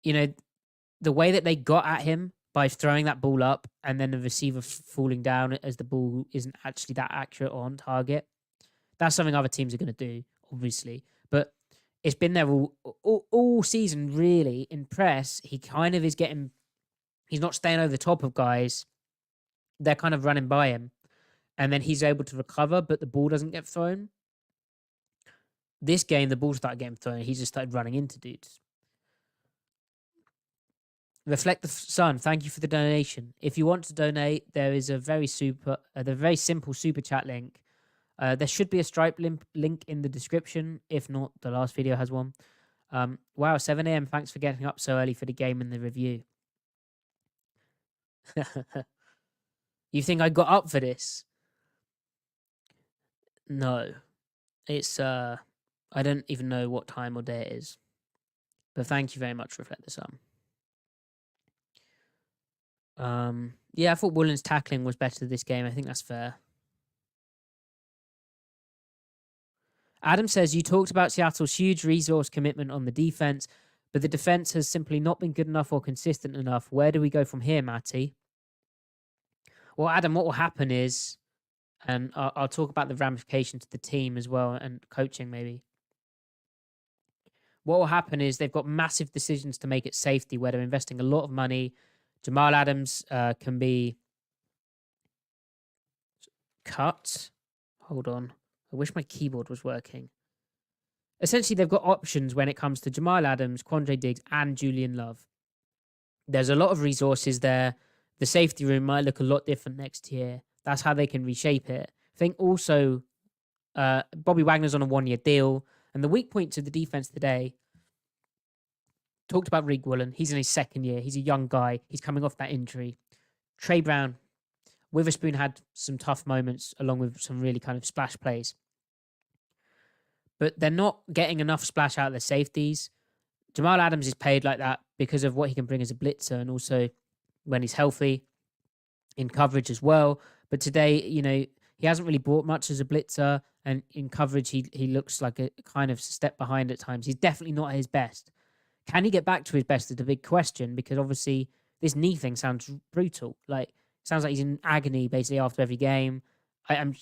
they got at him by throwing that ball up and then the receiver falling down as the ball isn't actually that accurate or on target, that's something other teams are going to do, obviously. But it's been there all season, really. In press, he kind of is he's not staying over the top of guys. They're kind of running by him. And then he's able to recover, but the ball doesn't get thrown. This game, the ball started getting thrown. He just started running into dudes. Reflect the Sun, thank you for the donation. If you want to donate, there is a very simple super chat link. There should be a Stripe link in the description. If not, the last video has one. Wow, 7 a.m. Thanks for getting up so early for the game and the review. You think I got up for this? No. It's, I don't even know what time or day it is. But thank you very much, Reflect the Sun. Yeah, I thought Woolen's tackling was better this game. I think that's fair. Adam says, you talked about Seattle's huge resource commitment on the defense, but the defense has simply not been good enough or consistent enough. Where do we go from here, Matty? Well, Adam, what will happen is And I'll talk about the ramifications to the team as well and coaching maybe. What will happen is they've got massive decisions to make at safety where they're investing a lot of money. Jamal Adams can be cut. Hold on. I wish my keyboard was working. Essentially, they've got options when it comes to Jamal Adams, Quandre Diggs, and Julian Love. There's a lot of resources there. The safety room might look a lot different next year. That's how they can reshape it. I think also Bobby Wagner's on a 1-year deal. And the weak point to the defense today, talked about Reed Woolen. He's in his 2nd year. He's a young guy. He's coming off that injury. Trey Brown, Witherspoon had some tough moments along with some really kind of splash plays. But they're not getting enough splash out of their safeties. Jamal Adams is paid like that because of what he can bring as a blitzer and also when he's healthy in coverage as well. But today, he hasn't really brought much as a blitzer, and in coverage, he looks like a kind of step behind at times. He's definitely not at his best. Can he get back to his best is the big question, because obviously this knee thing sounds brutal. Like, sounds like he's in agony basically after every game. I'm,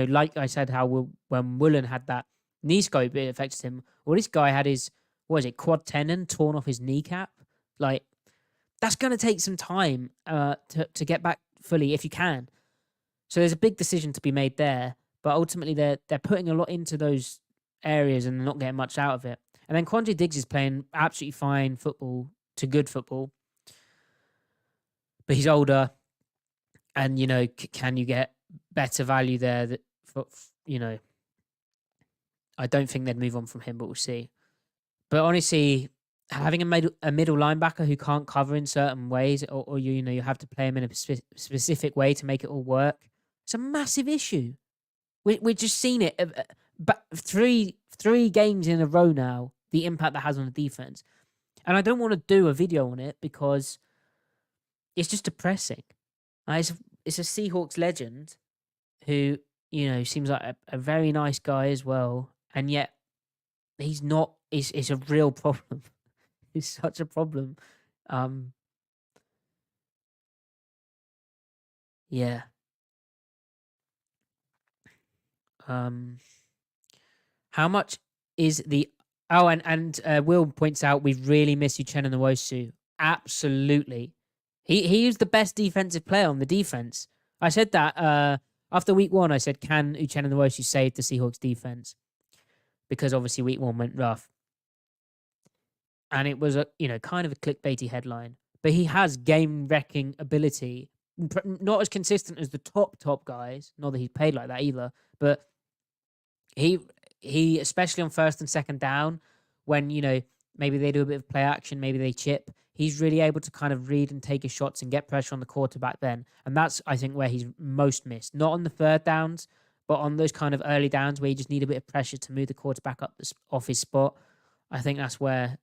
like I said, how when Woolen had that knee scope, it affected him. Well, this guy had his, quad tendon torn off his kneecap. Like, that's going to take some time to get back fully if you can. So there's a big decision to be made there, but ultimately they're putting a lot into those areas and they're not getting much out of it. And then Quandre Diggs is playing absolutely fine football to good football, but he's older, and can you get better value there? That I don't think they'd move on from him, but we'll see. But honestly, having a middle linebacker who can't cover in certain ways, or you have to play him in a specific way to make it all work, it's a massive issue. We've just seen it, but three games in a row now, the impact that has on the defense. And I don't want to do a video on it because it's just depressing. It's a Seahawks legend who, seems like a very nice guy as well. And yet he's not, it's a real problem. It's such a problem. Yeah. How much is the... Oh, and Will points out we really miss Uchenna Nwosu. Absolutely. He was the best defensive player on the defense. I said that after week 1, I said, can Uchenna Nwosu save the Seahawks defense? Because obviously week 1 went rough. And it was a kind of a clickbaity headline. But he has game-wrecking ability. Not as consistent as the top guys. Not that he's paid like that either. But he especially on 1st and 2nd down, when, maybe they do a bit of play action, maybe they chip, he's really able to kind of read and take his shots and get pressure on the quarterback then. And that's, I think, where he's most missed. Not on the 3rd downs, but on those kind of early downs where you just need a bit of pressure to move the quarterback up off his spot. I think that's where,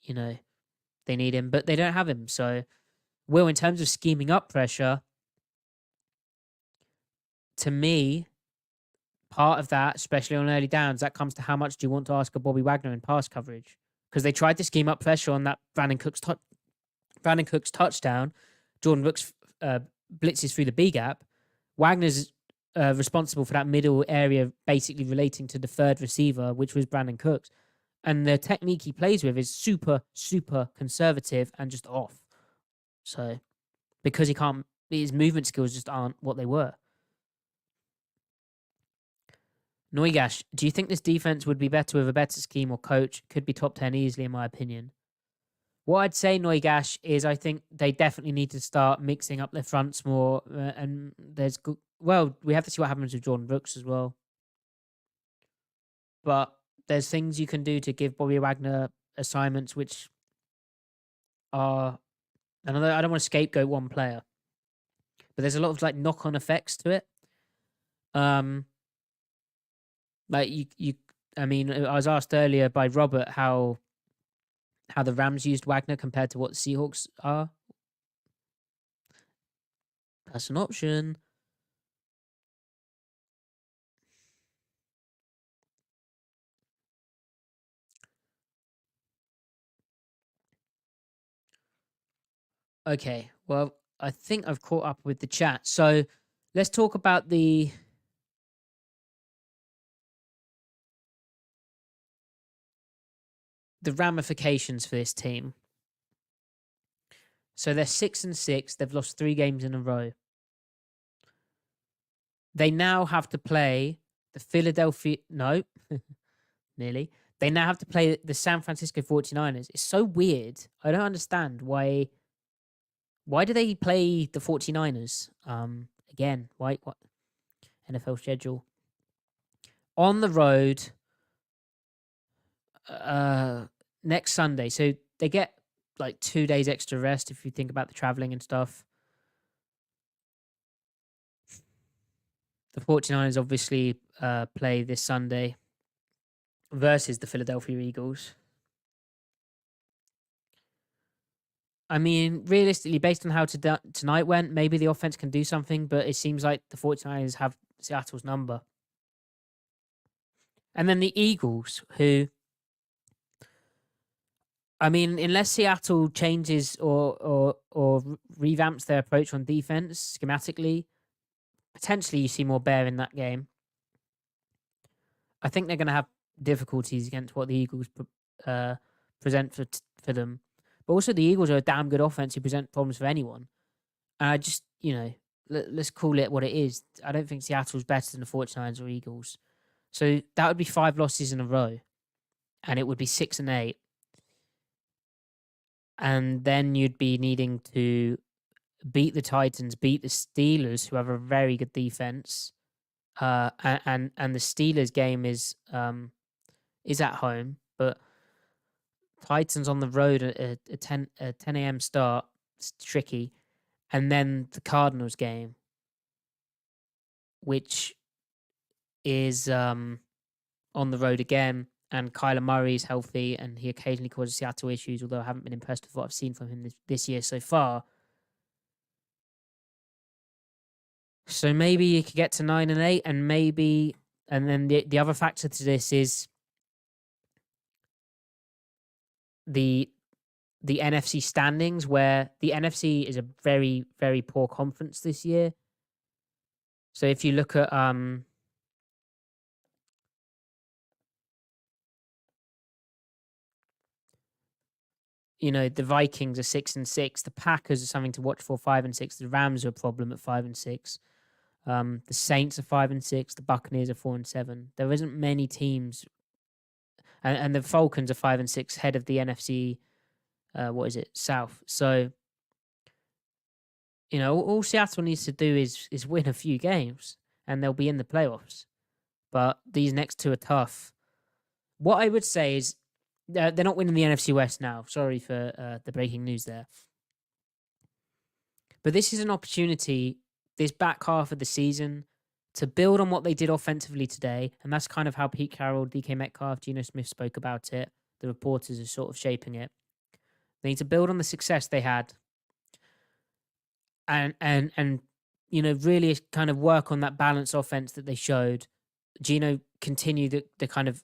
they need him. But they don't have him. So, Will, in terms of scheming up pressure, to me, part of that, especially on early downs, that comes to how much do you want to ask of Bobby Wagner in pass coverage? Because they tried to scheme up pressure on that Brandon Cooks touchdown. Jordan Brooks blitzes through the B gap. Wagner's responsible for that middle area, basically relating to the 3rd receiver, which was Brandon Cooks. And the technique he plays with is super, super conservative and just off. So, because his movement skills just aren't what they were. Noigash, do you think this defense would be better with a better scheme or coach? Could be top 10 easily, in my opinion. What I'd say, Noigash, is I think they definitely need to start mixing up their fronts more. And we have to see what happens with Jordan Brooks as well. But there's things you can do to give Bobby Wagner assignments which are... And I don't want to scapegoat one player, but there's a lot of knock-on effects to it. I was asked earlier by Robert how the Rams used Wagner compared to what the Seahawks are. That's an option. Okay, well, I think I've caught up with the chat. So let's talk about the the ramifications for this team. So they're 6-6. They've lost 3 games in a row. They now have to play the Philadelphia... No, nearly. They now have to play the San Francisco 49ers. It's so weird. I don't understand why... Why do they play the 49ers? Again, why? What? NFL schedule. On the road next Sunday. So they get like 2 days extra rest if you think about the traveling and stuff. The 49ers obviously play this Sunday versus the Philadelphia Eagles. I mean, realistically, based on how tonight went, maybe the offense can do something, but it seems like the 49ers have Seattle's number. And then the Eagles, who, I mean, unless Seattle changes or revamps their approach on defense schematically, potentially you see more bear in that game. I think they're going to have difficulties against what the Eagles present for them. But also the Eagles are a damn good offense who present problems for anyone. And I just, let's call it what it is. I don't think Seattle's better than the 49ers or Eagles. So that would be 5 losses in a row. And it would be 6-8. And then you'd be needing to beat the Titans, beat the Steelers, who have a very good defense. And the Steelers game is at home, but Titans on the road at a 10 a.m. start. It's tricky. And then the Cardinals game, which is on the road again. And Kyler Murray is healthy, and he occasionally causes Seattle issues, although I haven't been impressed with what I've seen from him this year so far. So maybe you could get to 9-8, and then the other factor to this is the NFC standings, where the NFC is a very, very poor conference this year. So if you look at the Vikings are 6-6. The Packers are something to watch for, 5-6. The Rams are a problem at 5-6. The Saints are 5-6. The Buccaneers are 4-7. There isn't many teams, and the Falcons are 5-6, head of the NFC. South. So, all Seattle needs to do is win a few games, and they'll be in the playoffs. But these next 2 are tough. What I would say is they're not winning the NFC West now. Sorry for the breaking news there. But this is an opportunity, this back half of the season, to build on what they did offensively today. And that's kind of how Pete Carroll, DK Metcalf, Geno Smith spoke about it. The reporters are sort of shaping it. They need to build on the success they had and really kind of work on that balanced offense that they showed. Geno continue the kind of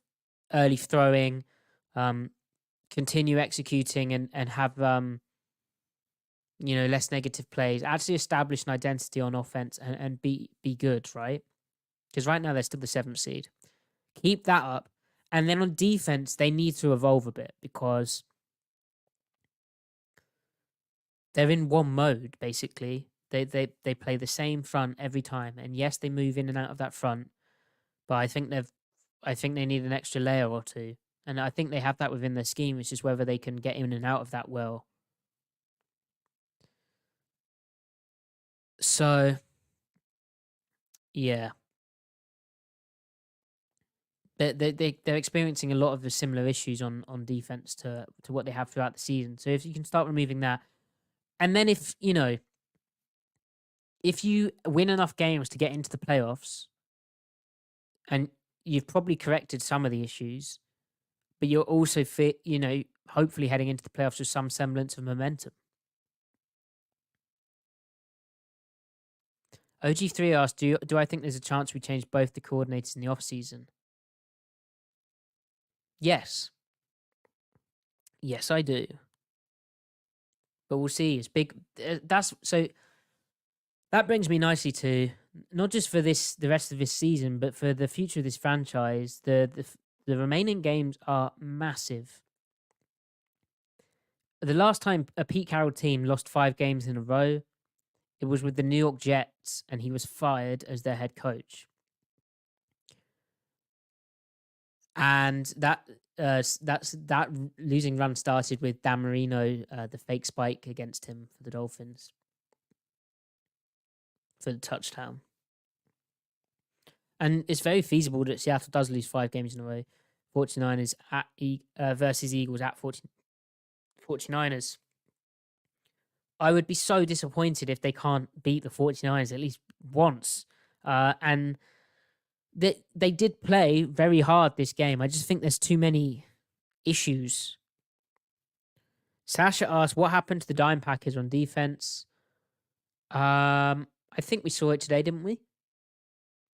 early throwing, continue executing and have less negative plays. Actually establish an identity on offense and be good, right? Because right now they're still the 7th seed. Keep that up. And then on defense, they need to evolve a bit because they're in one mode, basically. They play the same front every time. And yes, they move in and out of that front. But I think they need an extra layer or two. And I think they have that within their scheme. It's just whether they can get in and out of that well. So, yeah. They're experiencing a lot of the similar issues on defense to what they have throughout the season. So if you can start removing that, and then if you win enough games to get into the playoffs, and you've probably corrected some of the issues, but you're also fit, hopefully heading into the playoffs with some semblance of momentum. OG3 asked, do I think there's a chance we change both the coordinators in the offseason? Yes. Yes, I do. But we'll see. It's big. That brings me nicely to not just for the rest of this season, but for the future of this franchise. The remaining games are massive. the last time a Pete Carroll team lost 5 games in a row, it was with the New York Jets, and he was fired as their head coach. And that losing run started with Dan Marino, the fake spike against him for the Dolphins for the touchdown. And it's very feasible that Seattle does lose 5 games in a row. 49ers versus Eagles at 49ers. I would be so disappointed if they can't beat the 49ers at least once. And they did play very hard this game. I just think there's too many issues. Sasha asked, what happened to the dime package on defense? I think we saw it today, didn't we?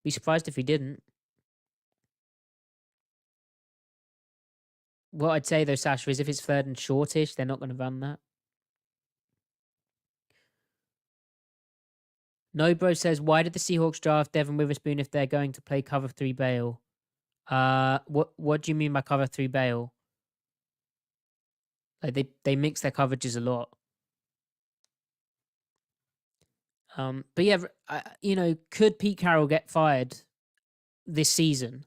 Be surprised if we didn't. What I'd say, though, Sasha, is if it's 3rd and shortish, they're not going to run that. No Bro says, why did the Seahawks draft Devin Witherspoon if they're going to play cover 3 bail? What do you mean by cover 3 bail? Like they mix their coverages a lot. But yeah, could Pete Carroll get fired this season?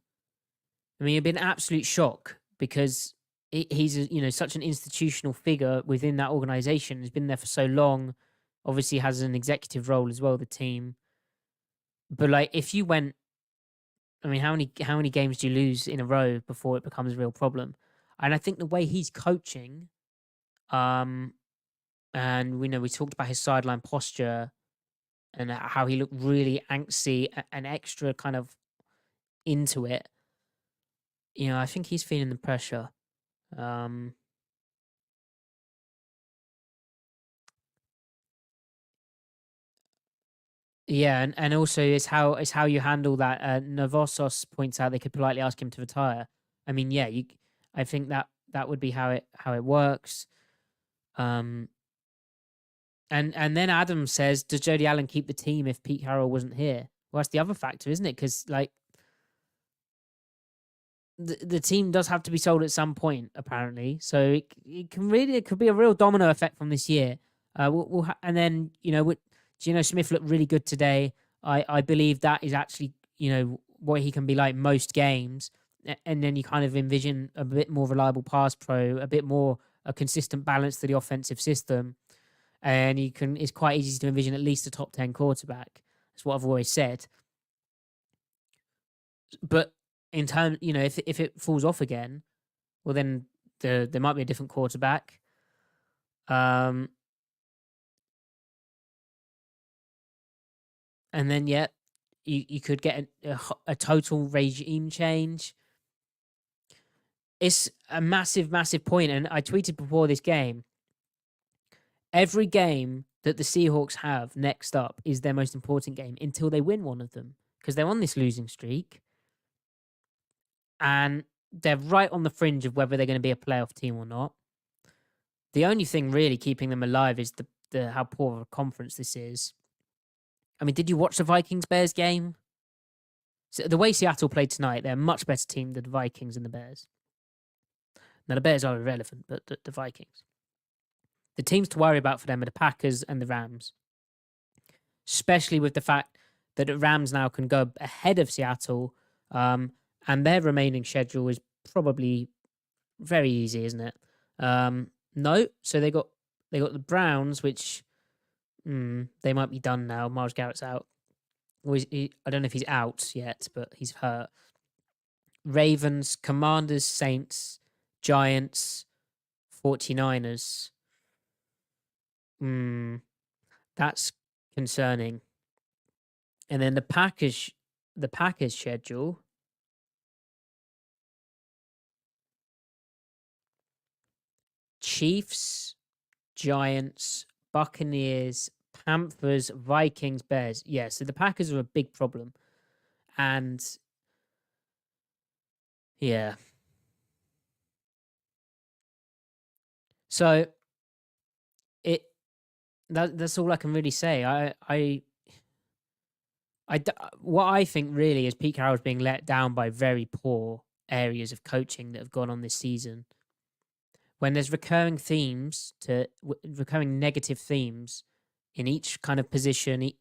I mean, it'd be an absolute shock because he's such an institutional figure within that organization. He's been there for so long. Obviously, has an executive role as well. The team, but like, if you went, I mean, how many games do you lose in a row before it becomes a real problem? And I think the way he's coaching, and we talked about his sideline posture and how he looked really angsty and extra kind of into it. I think he's feeling the pressure. Yeah, and also it's how you handle that. Novosos points out they could politely ask him to retire. I mean, yeah, I think that would be how it works. And then Adam says, does Jody Allen keep the team if Pete Carroll wasn't here? Well, that's the other factor, isn't it? Because like the team does have to be sold at some point, apparently. So it could be a real domino effect from this year. And then Geno Smith looked really good today. I believe that is actually what he can be like most games. And then you kind of envision a bit more reliable pass pro, a bit more a consistent balance to the offensive system. And it's quite easy to envision at least a top 10 quarterback. That's what I've always said. But in terms, if it falls off again, well, then there might be a different quarterback. And then, you could get a total regime change. It's a massive, massive point. And I tweeted before this game, every game that the Seahawks have next up is their most important game until they win one of them, because they're on this losing streak. And they're right on the fringe of whether they're going to be a playoff team or not. The only thing really keeping them alive is the how poor of a conference this is. I mean, did you watch the Vikings-Bears game? So the way Seattle played tonight, they're a much better team than the Vikings and the Bears. Now, the Bears are irrelevant, but the Vikings. The teams to worry about for them are the Packers and the Rams. Especially with the fact that the Rams now can go ahead of Seattle, and their remaining schedule is probably very easy, isn't it? No, so they got the Browns, which they might be done now. Myles Garrett's out. I don't know if he's out yet, but he's hurt. Ravens, Commanders, Saints, Giants, 49ers. That's concerning. And then the Packers schedule. Chiefs, Giants, Buccaneers, Panthers, Vikings, Bears. Yeah, so the Packers are a big problem. And yeah. So that's all I can really say. What I think really is Pete Carroll's being let down by very poor areas of coaching that have gone on this season. when there's recurring negative themes in each kind of position,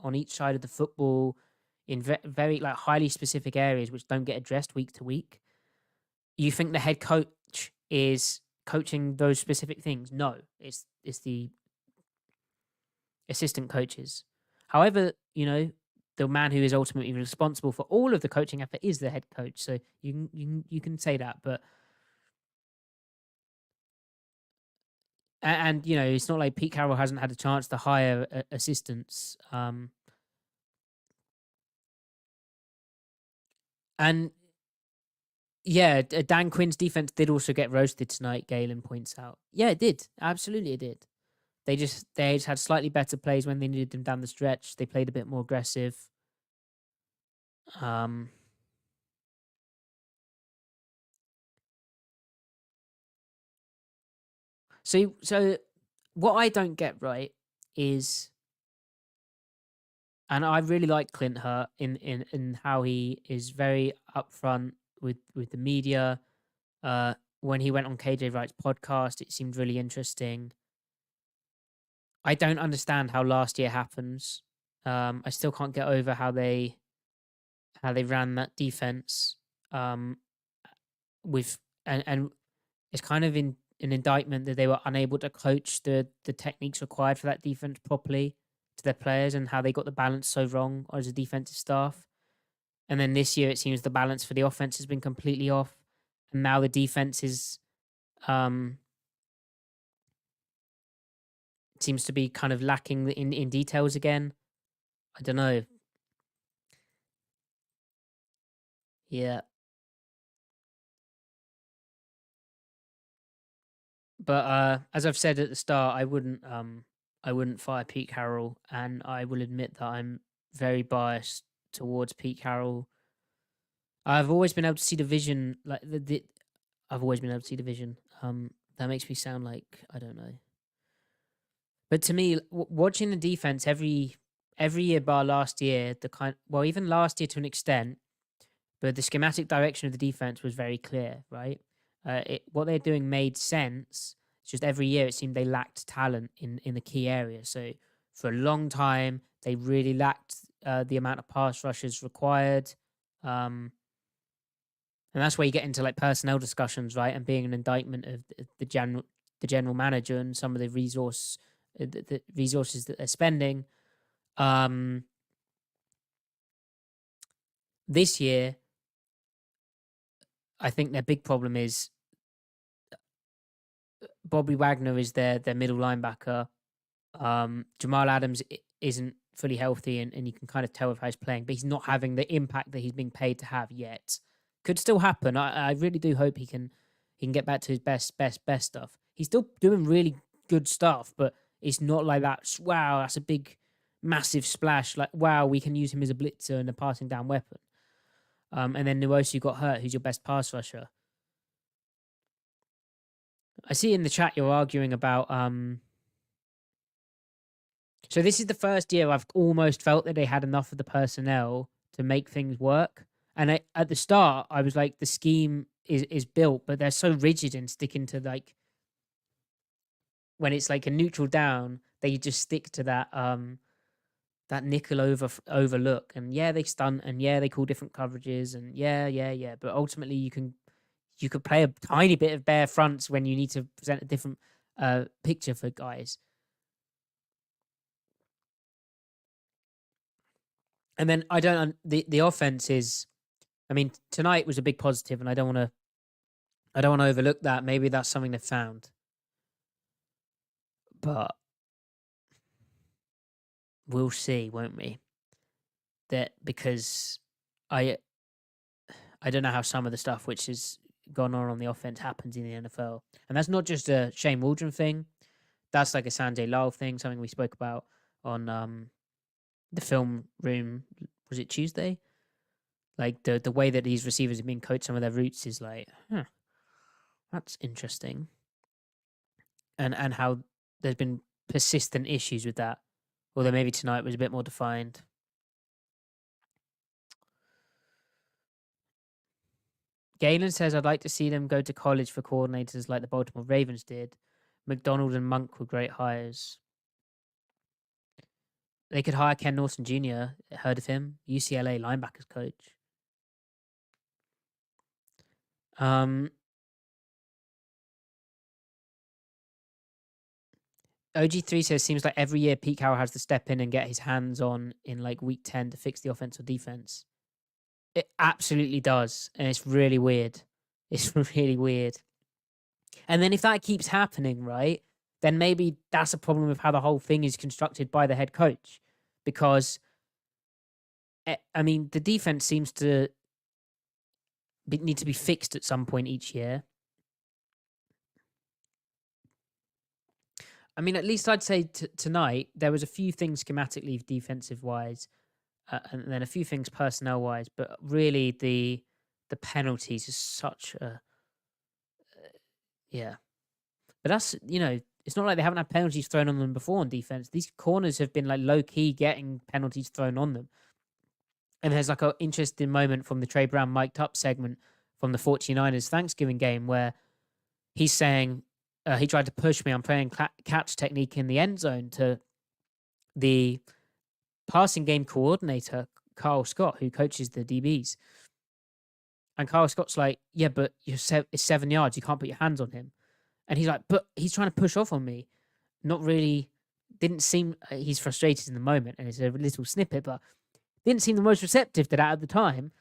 on each side of the football, in very like highly specific areas which don't get addressed week to week. You think the head coach is coaching those specific things? No, it's the assistant coaches. However, the man who is ultimately responsible for all of the coaching effort is the head coach. So you can say that, but and it's not like Pete Carroll hasn't had a chance to hire assistants. And yeah, Dan Quinn's defense did also get roasted tonight. Galen points out. Yeah, it did. Absolutely, it did. They just had slightly better plays when they needed them down the stretch. They played a bit more aggressive. So what I don't get right is, and I really like Clint Hurt in how he is very upfront with the media. When he went on KJ Wright's podcast, it seemed really interesting. I don't understand how last year happens. I still can't get over how they ran that defense. With and it's kind of an indictment that they were unable to coach the techniques required for that defense properly to their players, and how they got the balance so wrong as a defensive staff. And then this year, it seems the balance for the offense has been completely off, and now the defense is seems to be kind of lacking in details again. I don't know. Yeah. But as I've said at the start, I wouldn't fire Pete Carroll, and I will admit that I'm very biased towards Pete Carroll. I've always been able to see the vision, like I've always been able to see the vision. That makes me sound like I don't know. But to me, watching the defense every year bar last year, even last year to an extent, but the schematic direction of the defense was very clear, right? What they're doing made sense. It's just every year it seemed they lacked talent in the key areas. So for a long time, they really lacked the amount of pass rushes required. And that's where you get into like personnel discussions, right? And being an indictment of the general manager and some of the resources that they're spending. This year, I think their big problem is Bobby Wagner is their middle linebacker. Jamal Adams isn't fully healthy, and you can kind of tell with how he's playing, but he's not having the impact that he's being paid to have yet. Could still happen. I really do hope he can get back to his best stuff. He's still doing really good stuff, but it's not like that. Wow, that's a big, massive splash. Like, wow, we can use him as a blitzer and a passing down weapon. And then Nwosu got hurt, who's your best pass rusher. I see in the chat you're arguing about. So this is the first year I've almost felt that they had enough of the personnel to make things work. And at the start, I was like, the scheme is built, but they're so rigid and sticking to like when it's like a neutral down, they just stick to that that nickel overlook. And yeah, they stunt, and yeah, they call different coverages, and yeah. But ultimately, you could play a tiny bit of bare fronts when you need to present a different picture for guys. And then the offense is, I mean, tonight was a big positive, and I don't want to overlook that. Maybe that's something they found, but we'll see, won't we? That because I don't know how some of the stuff which has gone on the offense happens in the NFL, and that's not just a Shane Waldron thing. That's like a Sanjay Lal thing, something we spoke about on the film room. Was it Tuesday? Like the way that these receivers have been coached, some of their routes is like, that's interesting. And how there's been persistent issues with that. Although maybe tonight was a bit more defined. Galen says, I'd like to see them go to college for coordinators like the Baltimore Ravens did. McDonald and Monk were great hires. They could hire Ken Norton Jr. Heard of him? UCLA linebackers coach. OG3 says, seems like every year Pete Carroll has to step in and get his hands on in like week 10 to fix the offense or defense. It absolutely does. And it's really weird. It's really weird. And then if that keeps happening, right, then maybe that's a problem with how the whole thing is constructed by the head coach. Because, I mean, the defense seems to need to be fixed at some point each year. I mean, at least I'd say tonight there was a few things schematically defensive-wise, and then a few things personnel-wise, but really the penalties is such a... yeah. But that's, it's not like they haven't had penalties thrown on them before on defense. These corners have been like low-key getting penalties thrown on them. And there's like an interesting moment from the Trey Brown mic'd up segment from the 49ers Thanksgiving game where he's saying, he tried to push me. I'm playing catch technique in the end zone to the passing game coordinator, Carl Scott, who coaches the DBs. And Carl Scott's like, yeah, but it's 7 yards. You can't put your hands on him. And he's like, but he's trying to push off on me. Not really, didn't seem, he's frustrated in the moment. And it's a little snippet, but didn't seem the most receptive to that at the time.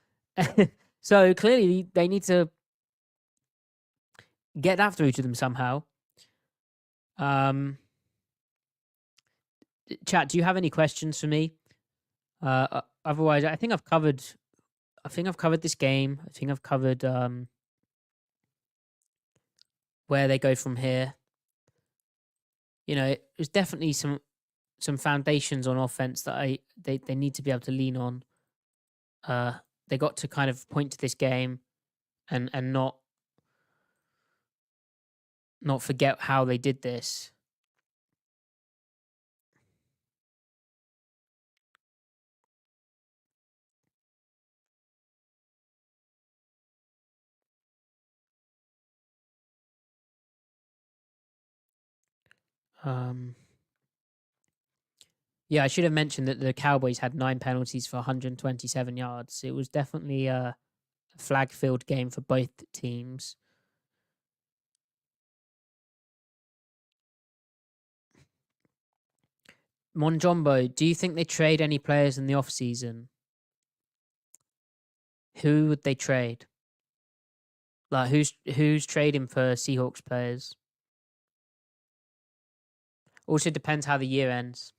So clearly they need to get that through to them somehow. Chat, do you have any questions for me? Otherwise, I think I've covered this game. I think I've covered where they go from here. There's definitely some foundations on offense that they need to be able to lean on. They got to kind of point to this game and not forget how they did this. Yeah, I should have mentioned that the Cowboys had 9 penalties for 127 yards. It was definitely a flag-filled game for both teams. Monjombo, do you think they trade any players in the off-season? Who would they trade? Like, who's trading for Seahawks players? Also depends how the year ends.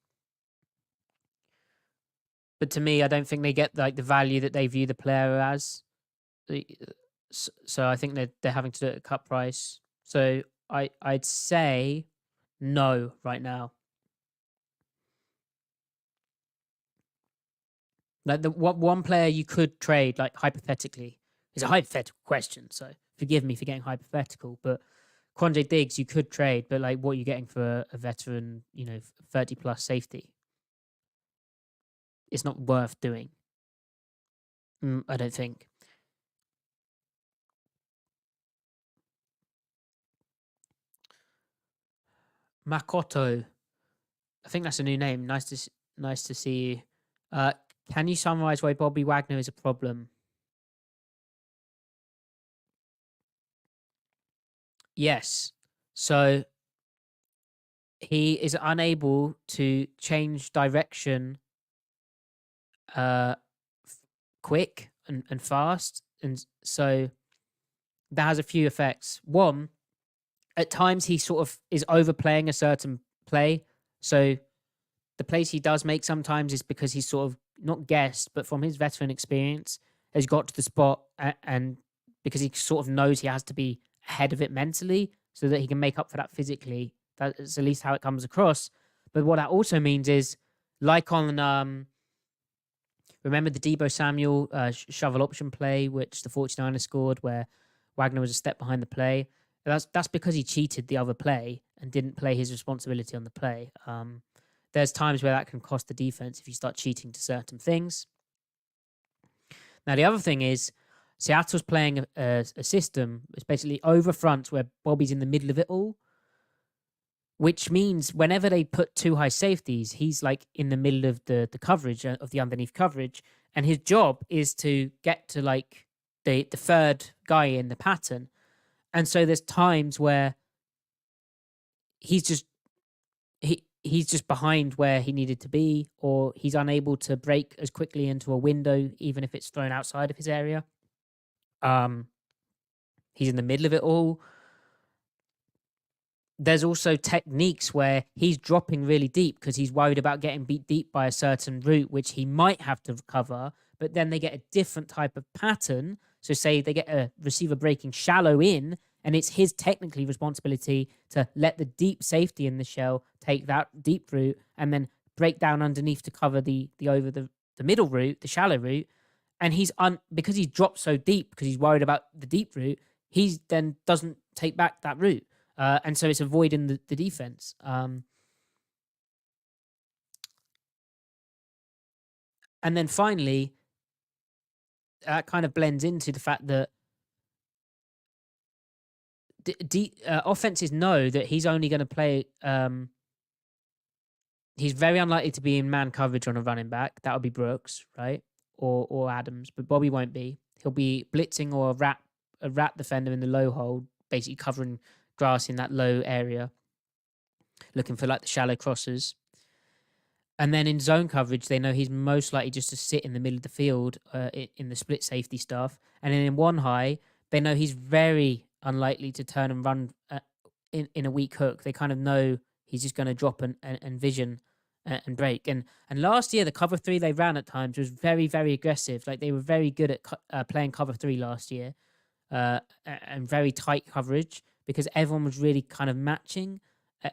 But to me, I don't think they get like the value that they view the player as. So I think they're having to do it at cut price. So I'd say no right now. Like the one player you could trade, like hypothetically, it's a hypothetical question, so forgive me for getting hypothetical, but Quandre Diggs you could trade, but like what are you getting for a veteran, 30 plus safety? It's not worth doing. I don't think. Makoto, I think that's a new name. Nice to see you. Can you summarize why Bobby Wagner is a problem? Yes. So he is unable to change direction quick and fast. And so that has a few effects. One, at times he sort of is overplaying a certain play. So the plays he does make sometimes is because he's sort of not guessed, but from his veteran experience, has got to the spot and because he sort of knows he has to be ahead of it mentally so that he can make up for that physically. That's at least how it comes across. But what that also means is, like on, remember the Deebo Samuel shovel option play, which the 49ers scored, where Wagner was a step behind the play. That's because he cheated the other play and didn't play his responsibility on the play. There's times where that can cost the defense if you start cheating to certain things. Now, the other thing is, Seattle's playing a system. It's basically over fronts where Bobby's in the middle of it all, which means whenever they put two high safeties, he's like in the middle of the coverage, of the underneath coverage, and his job is to get to like the third guy in the pattern. And so there's times where he's just he's just behind where he needed to be, or he's unable to break as quickly into a window, even if it's thrown outside of his area. He's in the middle of it all. There's also techniques where he's dropping really deep because he's worried about getting beat deep by a certain route, which he might have to cover, but then they get a different type of pattern. So say they get a receiver breaking shallow in, and it's his technically responsibility to let the deep safety in the shell take that deep route and then break down underneath to cover the over the middle route, the shallow route. And he's because he's dropped so deep because he's worried about the deep route, he then doesn't take back that route. And so it's avoiding the defense. And then finally, that kind of blends into the fact that offenses know that he's only going to play. He's very unlikely to be in man coverage on a running back. That would be Brooks, right? Or Adams, but Bobby won't be. He'll be blitzing or a rat defender in the low hole, basically covering grass in that low area, looking for like the shallow crosses. And then in zone coverage, they know he's most likely just to sit in the middle of the field in the split safety stuff. And then in one high, they know he's very unlikely to turn and run in a weak hook. They kind of know he's just going to drop and vision and break. And last year, the cover three they ran at times was very, very aggressive. Like they were very good at playing cover three last year and very tight coverage because everyone was really kind of matching.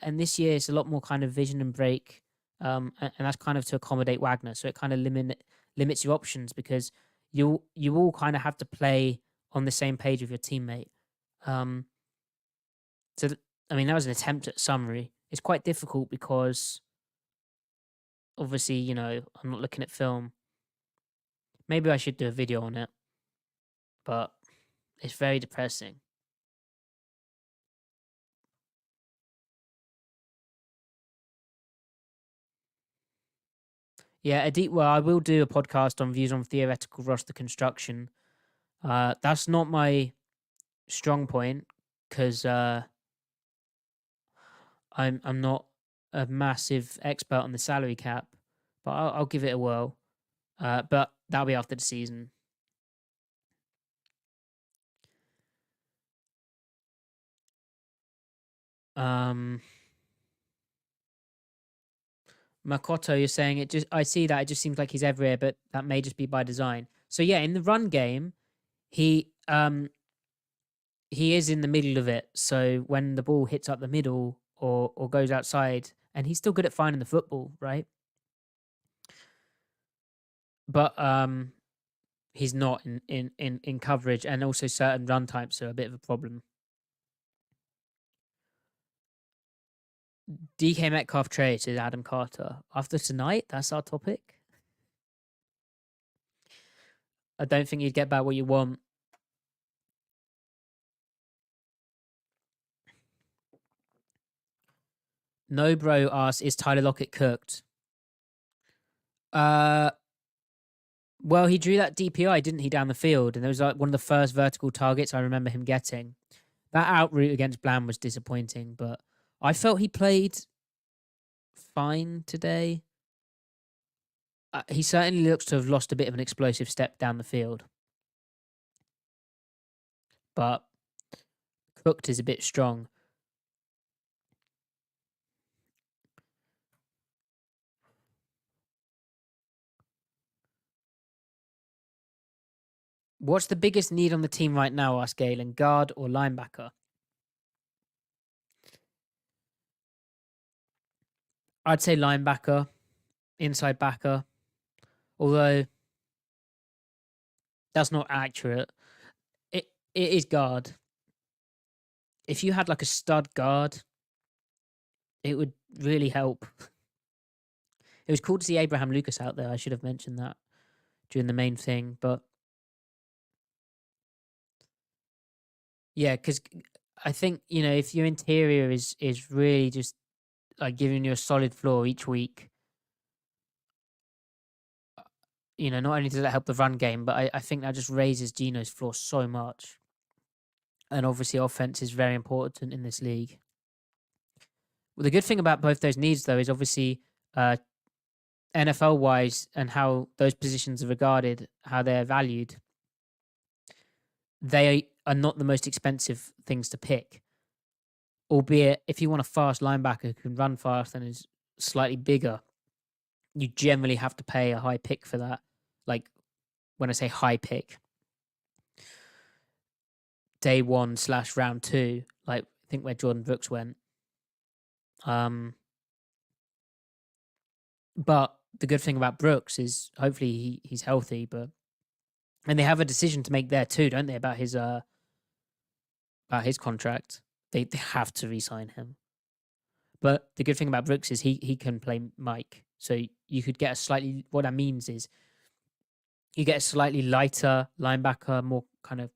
And this year, it's a lot more kind of vision and break. And that's kind of to accommodate Wagner. So it kind of limits your options because you all kind of have to play on the same page with your teammate. So, I mean, that was an attempt at summary. It's quite difficult because obviously, I'm not looking at film. Maybe I should do a video on it, but it's very depressing. Yeah, well, I will do a podcast on views on theoretical roster construction. That's not my strong point because I'm not a massive expert on the salary cap, but I'll give it a whirl. But that'll be after the season. Makoto, you're saying I see that it just seems like he's everywhere, but that may just be by design. So yeah, in the run game, he is in the middle of it. So when the ball hits up the middle or goes outside, and he's still good at finding the football, right? But he's not in coverage, and also certain run types are a bit of a problem. DK Metcalf trade to Adam Carter. After tonight, that's our topic. I don't think you'd get back what you want. No Bro asks, is Tyler Lockett cooked? Well, he drew that DPI, didn't he, down the field? And it was like one of the first vertical targets I remember him getting. That out route against Bland was disappointing, but I felt he played fine today. He certainly looks to have lost a bit of an explosive step down the field. But cooked is a bit strong. What's the biggest need on the team right now, asked Galen? Guard or linebacker? I'd say linebacker, inside backer. Although that's not accurate. It is guard. If you had like a stud guard, it would really help. It was cool to see Abraham Lucas out there. I should have mentioned that during the main thing, but Yeah, because I think, if your interior is really just like giving you a solid floor each week, not only does that help the run game, but I think that just raises Gino's floor so much. And obviously, offense is very important in this league. Well, the good thing about both those needs, though, is obviously NFL wise and how those positions are regarded, how they're valued. They are not the most expensive things to pick. Albeit, if you want a fast linebacker who can run fast and is slightly bigger, you generally have to pay a high pick for that. Like, when I say high pick, day 1/round 2, like I think where Jordan Brooks went. But the good thing about Brooks is hopefully he's healthy, and they have a decision to make there too, don't they, about his contract. They have to re-sign him. But the good thing about Brooks is he can play Mike. So you could get what that means is you get a slightly lighter linebacker, more kind of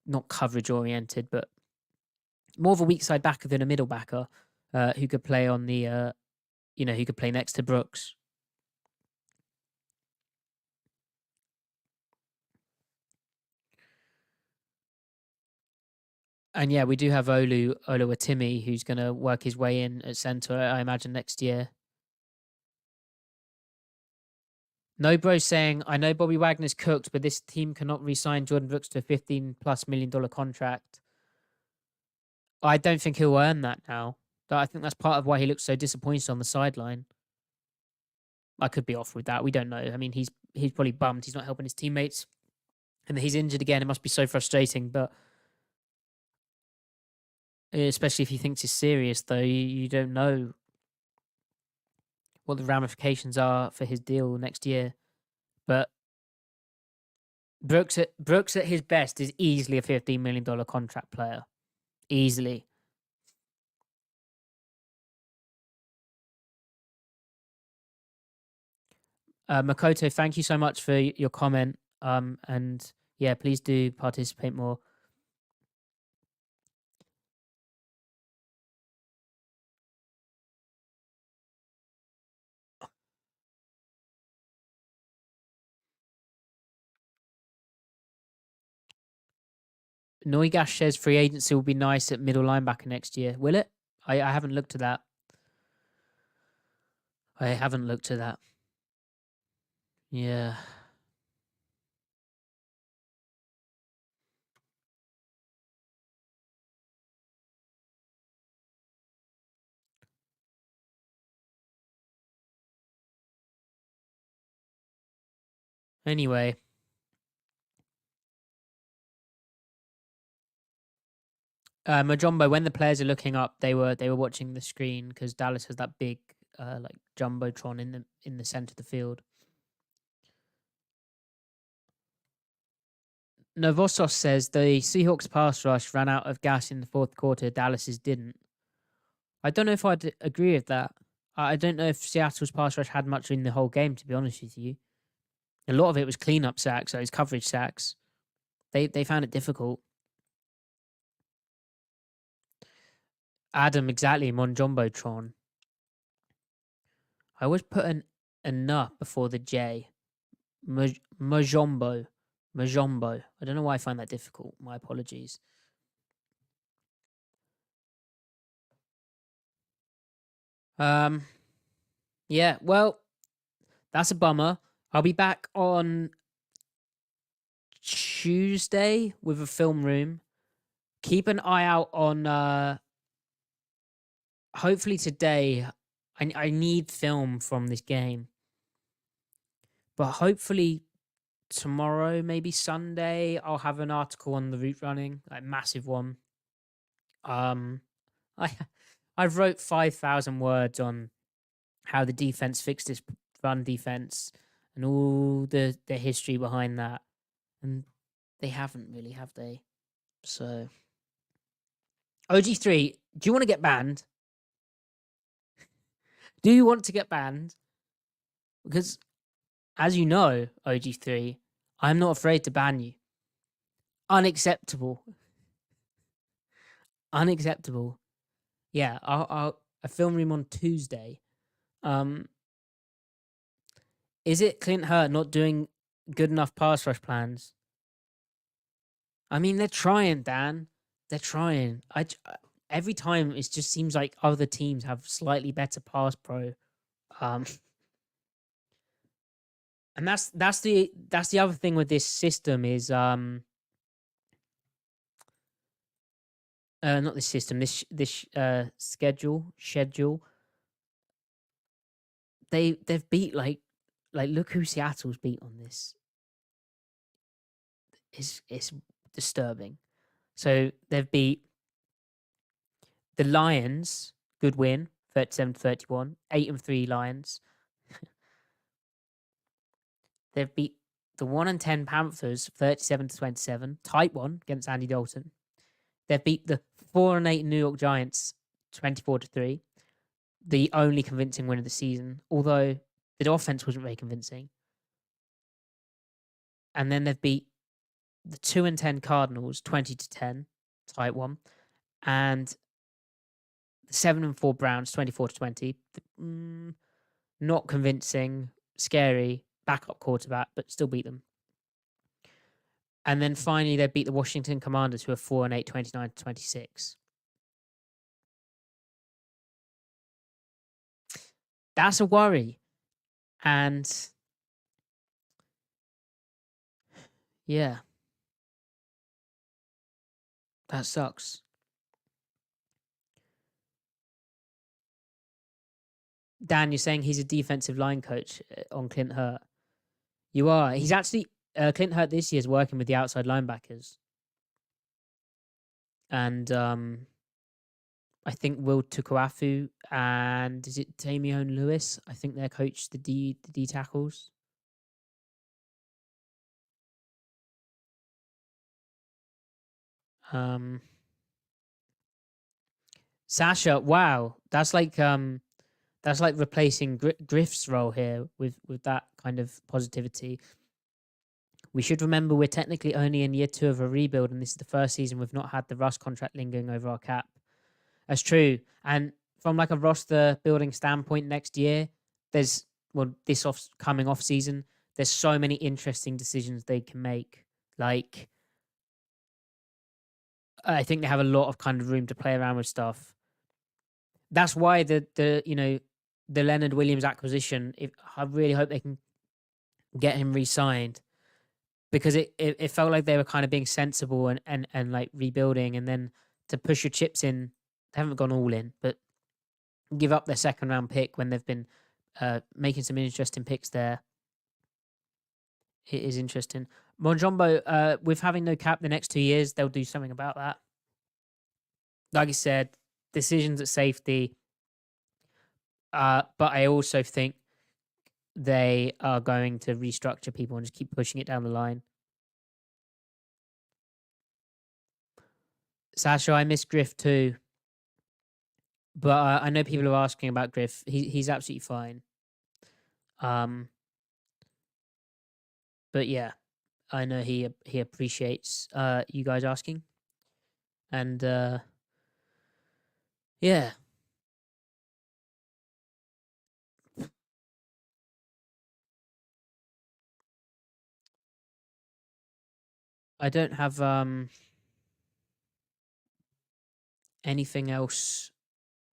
not coverage oriented, but more of a weak side backer than a middle backer, who could play on the, who could play next to Brooks. And yeah, we do have Oluwatimi, who's going to work his way in at centre, I imagine, next year. No bro saying, I know Bobby Wagner's cooked, but this team cannot re-sign Jordan Brooks to a $15+ million contract. I don't think he'll earn that now. I think that's part of why he looks so disappointed on the sideline. I could be off with that. We don't know. I mean, he's probably bummed. He's not helping his teammates. And he's injured again. It must be so frustrating. But especially if he thinks it's serious, though, you don't know what the ramifications are for his deal next year. But Brooks at his best is easily a $15 million contract player. Easily. Makoto, thank you so much for your comment. And yeah, please do participate more. Neugash says free agency will be nice at middle linebacker next year. Will it? I haven't looked at that. I haven't looked at that. Yeah. Anyway. Majombo, when the players are looking up, they were watching the screen because Dallas has that big like jumbotron in the center of the field. Novosos says the Seahawks pass rush ran out of gas in the fourth quarter. Dallas's didn't. I don't know if I'd agree with that. I don't know if Seattle's pass rush had much in the whole game, to be honest with you. A lot of it was cleanup sacks, so it's coverage sacks. They found it difficult. Adam, exactly, Monjombotron. I always put an "n" before the J. Majombo. Majombo. I don't know why I find that difficult. My apologies. Yeah, well, that's a bummer. I'll be back on Tuesday with a film room. Keep an eye out on hopefully today. I need film from this game. But hopefully tomorrow, maybe Sunday, I'll have an article on the route running, like massive one. I wrote 5,000 words on how the defense fixed this run defense and all the history behind that, and they haven't really, have they? So, OG3, do you want to get banned? Do you want to get banned? Because, as you know, OG3, I'm not afraid to ban you. Unacceptable. Unacceptable. Yeah, I'll a film room on Tuesday. Um, is it Clint Hurt not doing good enough pass rush plans? I mean, they're trying, Dan. They're trying. Every time it just seems like other teams have slightly better pass pro. Um, and that's the other thing with this system is not this system, this schedule. They've beat like look who Seattle's beat on this. It's disturbing. So they've beat the Lions, good win, 37-31, 8-3 Lions. They've beat the 1-10 Panthers, 37-27, tight one against Andy Dalton. They've beat the 4-8 New York Giants, 24-3, the only convincing win of the season, although the offense wasn't very convincing. And then they've beat the 2-10 Cardinals, 20-10, tight one, and the 7-4 Browns, 24-20. Not convincing, scary, backup quarterback, but still beat them. And then finally, they beat the Washington Commanders, who are 4-8, 29-26. That's a worry. And yeah, that sucks. Dan, you're saying he's a defensive line coach on Clint Hurt. You are. He's actually, Clint Hurt this year is working with the outside linebackers. And I think Will Tukuafu and is it Damian Lewis? I think they're coached the D tackles. Sasha, wow, that's like replacing Griff's role here with that kind of positivity. We should remember we're technically only in year 2 of a rebuild, and this is the first season we've not had the Russ contract lingering over our cap. That's true. And from like a roster building standpoint next year, there's this coming off season, there's so many interesting decisions they can make. Like, I think they have a lot of kind of room to play around with stuff. That's why the Leonard Williams acquisition, I really hope they can get him re-signed, because it felt like they were kind of being sensible and like rebuilding, and then to push your chips in, they haven't gone all in, but give up their second round pick when they've been making some interesting picks there. It is interesting. Monjombo, with having no cap the next 2 years, they'll do something about that. Like I said, decisions at safety. But I also think they are going to restructure people and just keep pushing it down the line. Sasha, I miss Griff too. But I know people are asking about Griff. He's absolutely fine. But yeah, I know he appreciates you guys asking. And yeah. I don't have anything else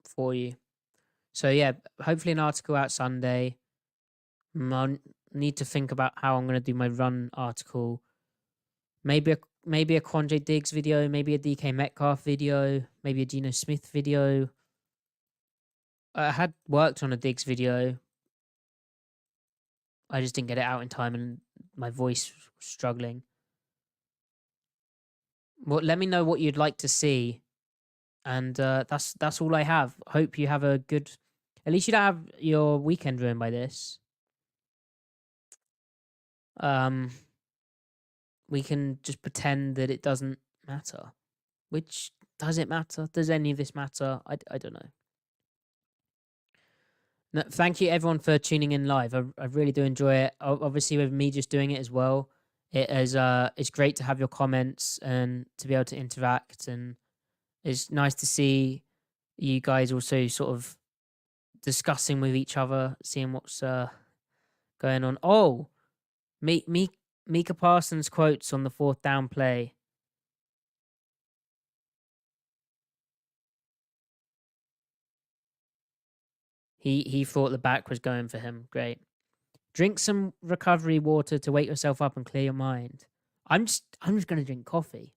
for you. So yeah, hopefully an article out Sunday. I need to think about how I'm going to do my run article. Maybe a Quandre Diggs video, maybe a DK Metcalf video, maybe a Geno Smith video. I had worked on a Diggs video. I just didn't get it out in time, and my voice was struggling. Well, let me know what you'd like to see, and that's all I have. Hope you have a good. At least you don't have your weekend ruined by this. We can just pretend that it doesn't matter. Which, does it matter? Does any of this matter? I don't know. No, thank you everyone for tuning in live. I really do enjoy it. Obviously, with me just doing it as well, It's great to have your comments and to be able to interact, and it's nice to see you guys also sort of discussing with each other, seeing what's going on. Oh, Mika Parsons quotes on the 4th down play. He thought the back was going for him. Great. Drink some recovery water to wake yourself up and clear your mind. I'm just going to drink coffee.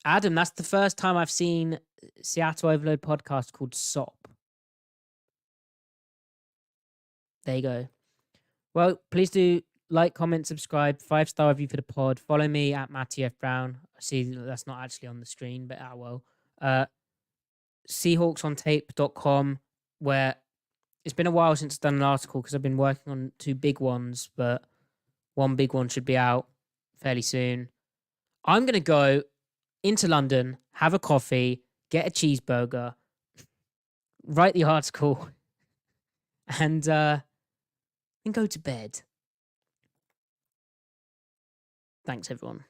Adam, that's the first time I've seen Seattle Overload podcast called SOP. There you go. Well, please do like, comment, subscribe, 5-star review for the pod. Follow me at Matty F. Brown. I see that's not actually on the screen, but well. Seahawksontape.com, where it's been a while since I've done an article because I've been working on 2 big ones, but one big one should be out fairly soon. I'm going to go into London, have a coffee, get a cheeseburger, write the article, and go to bed. Thanks, everyone.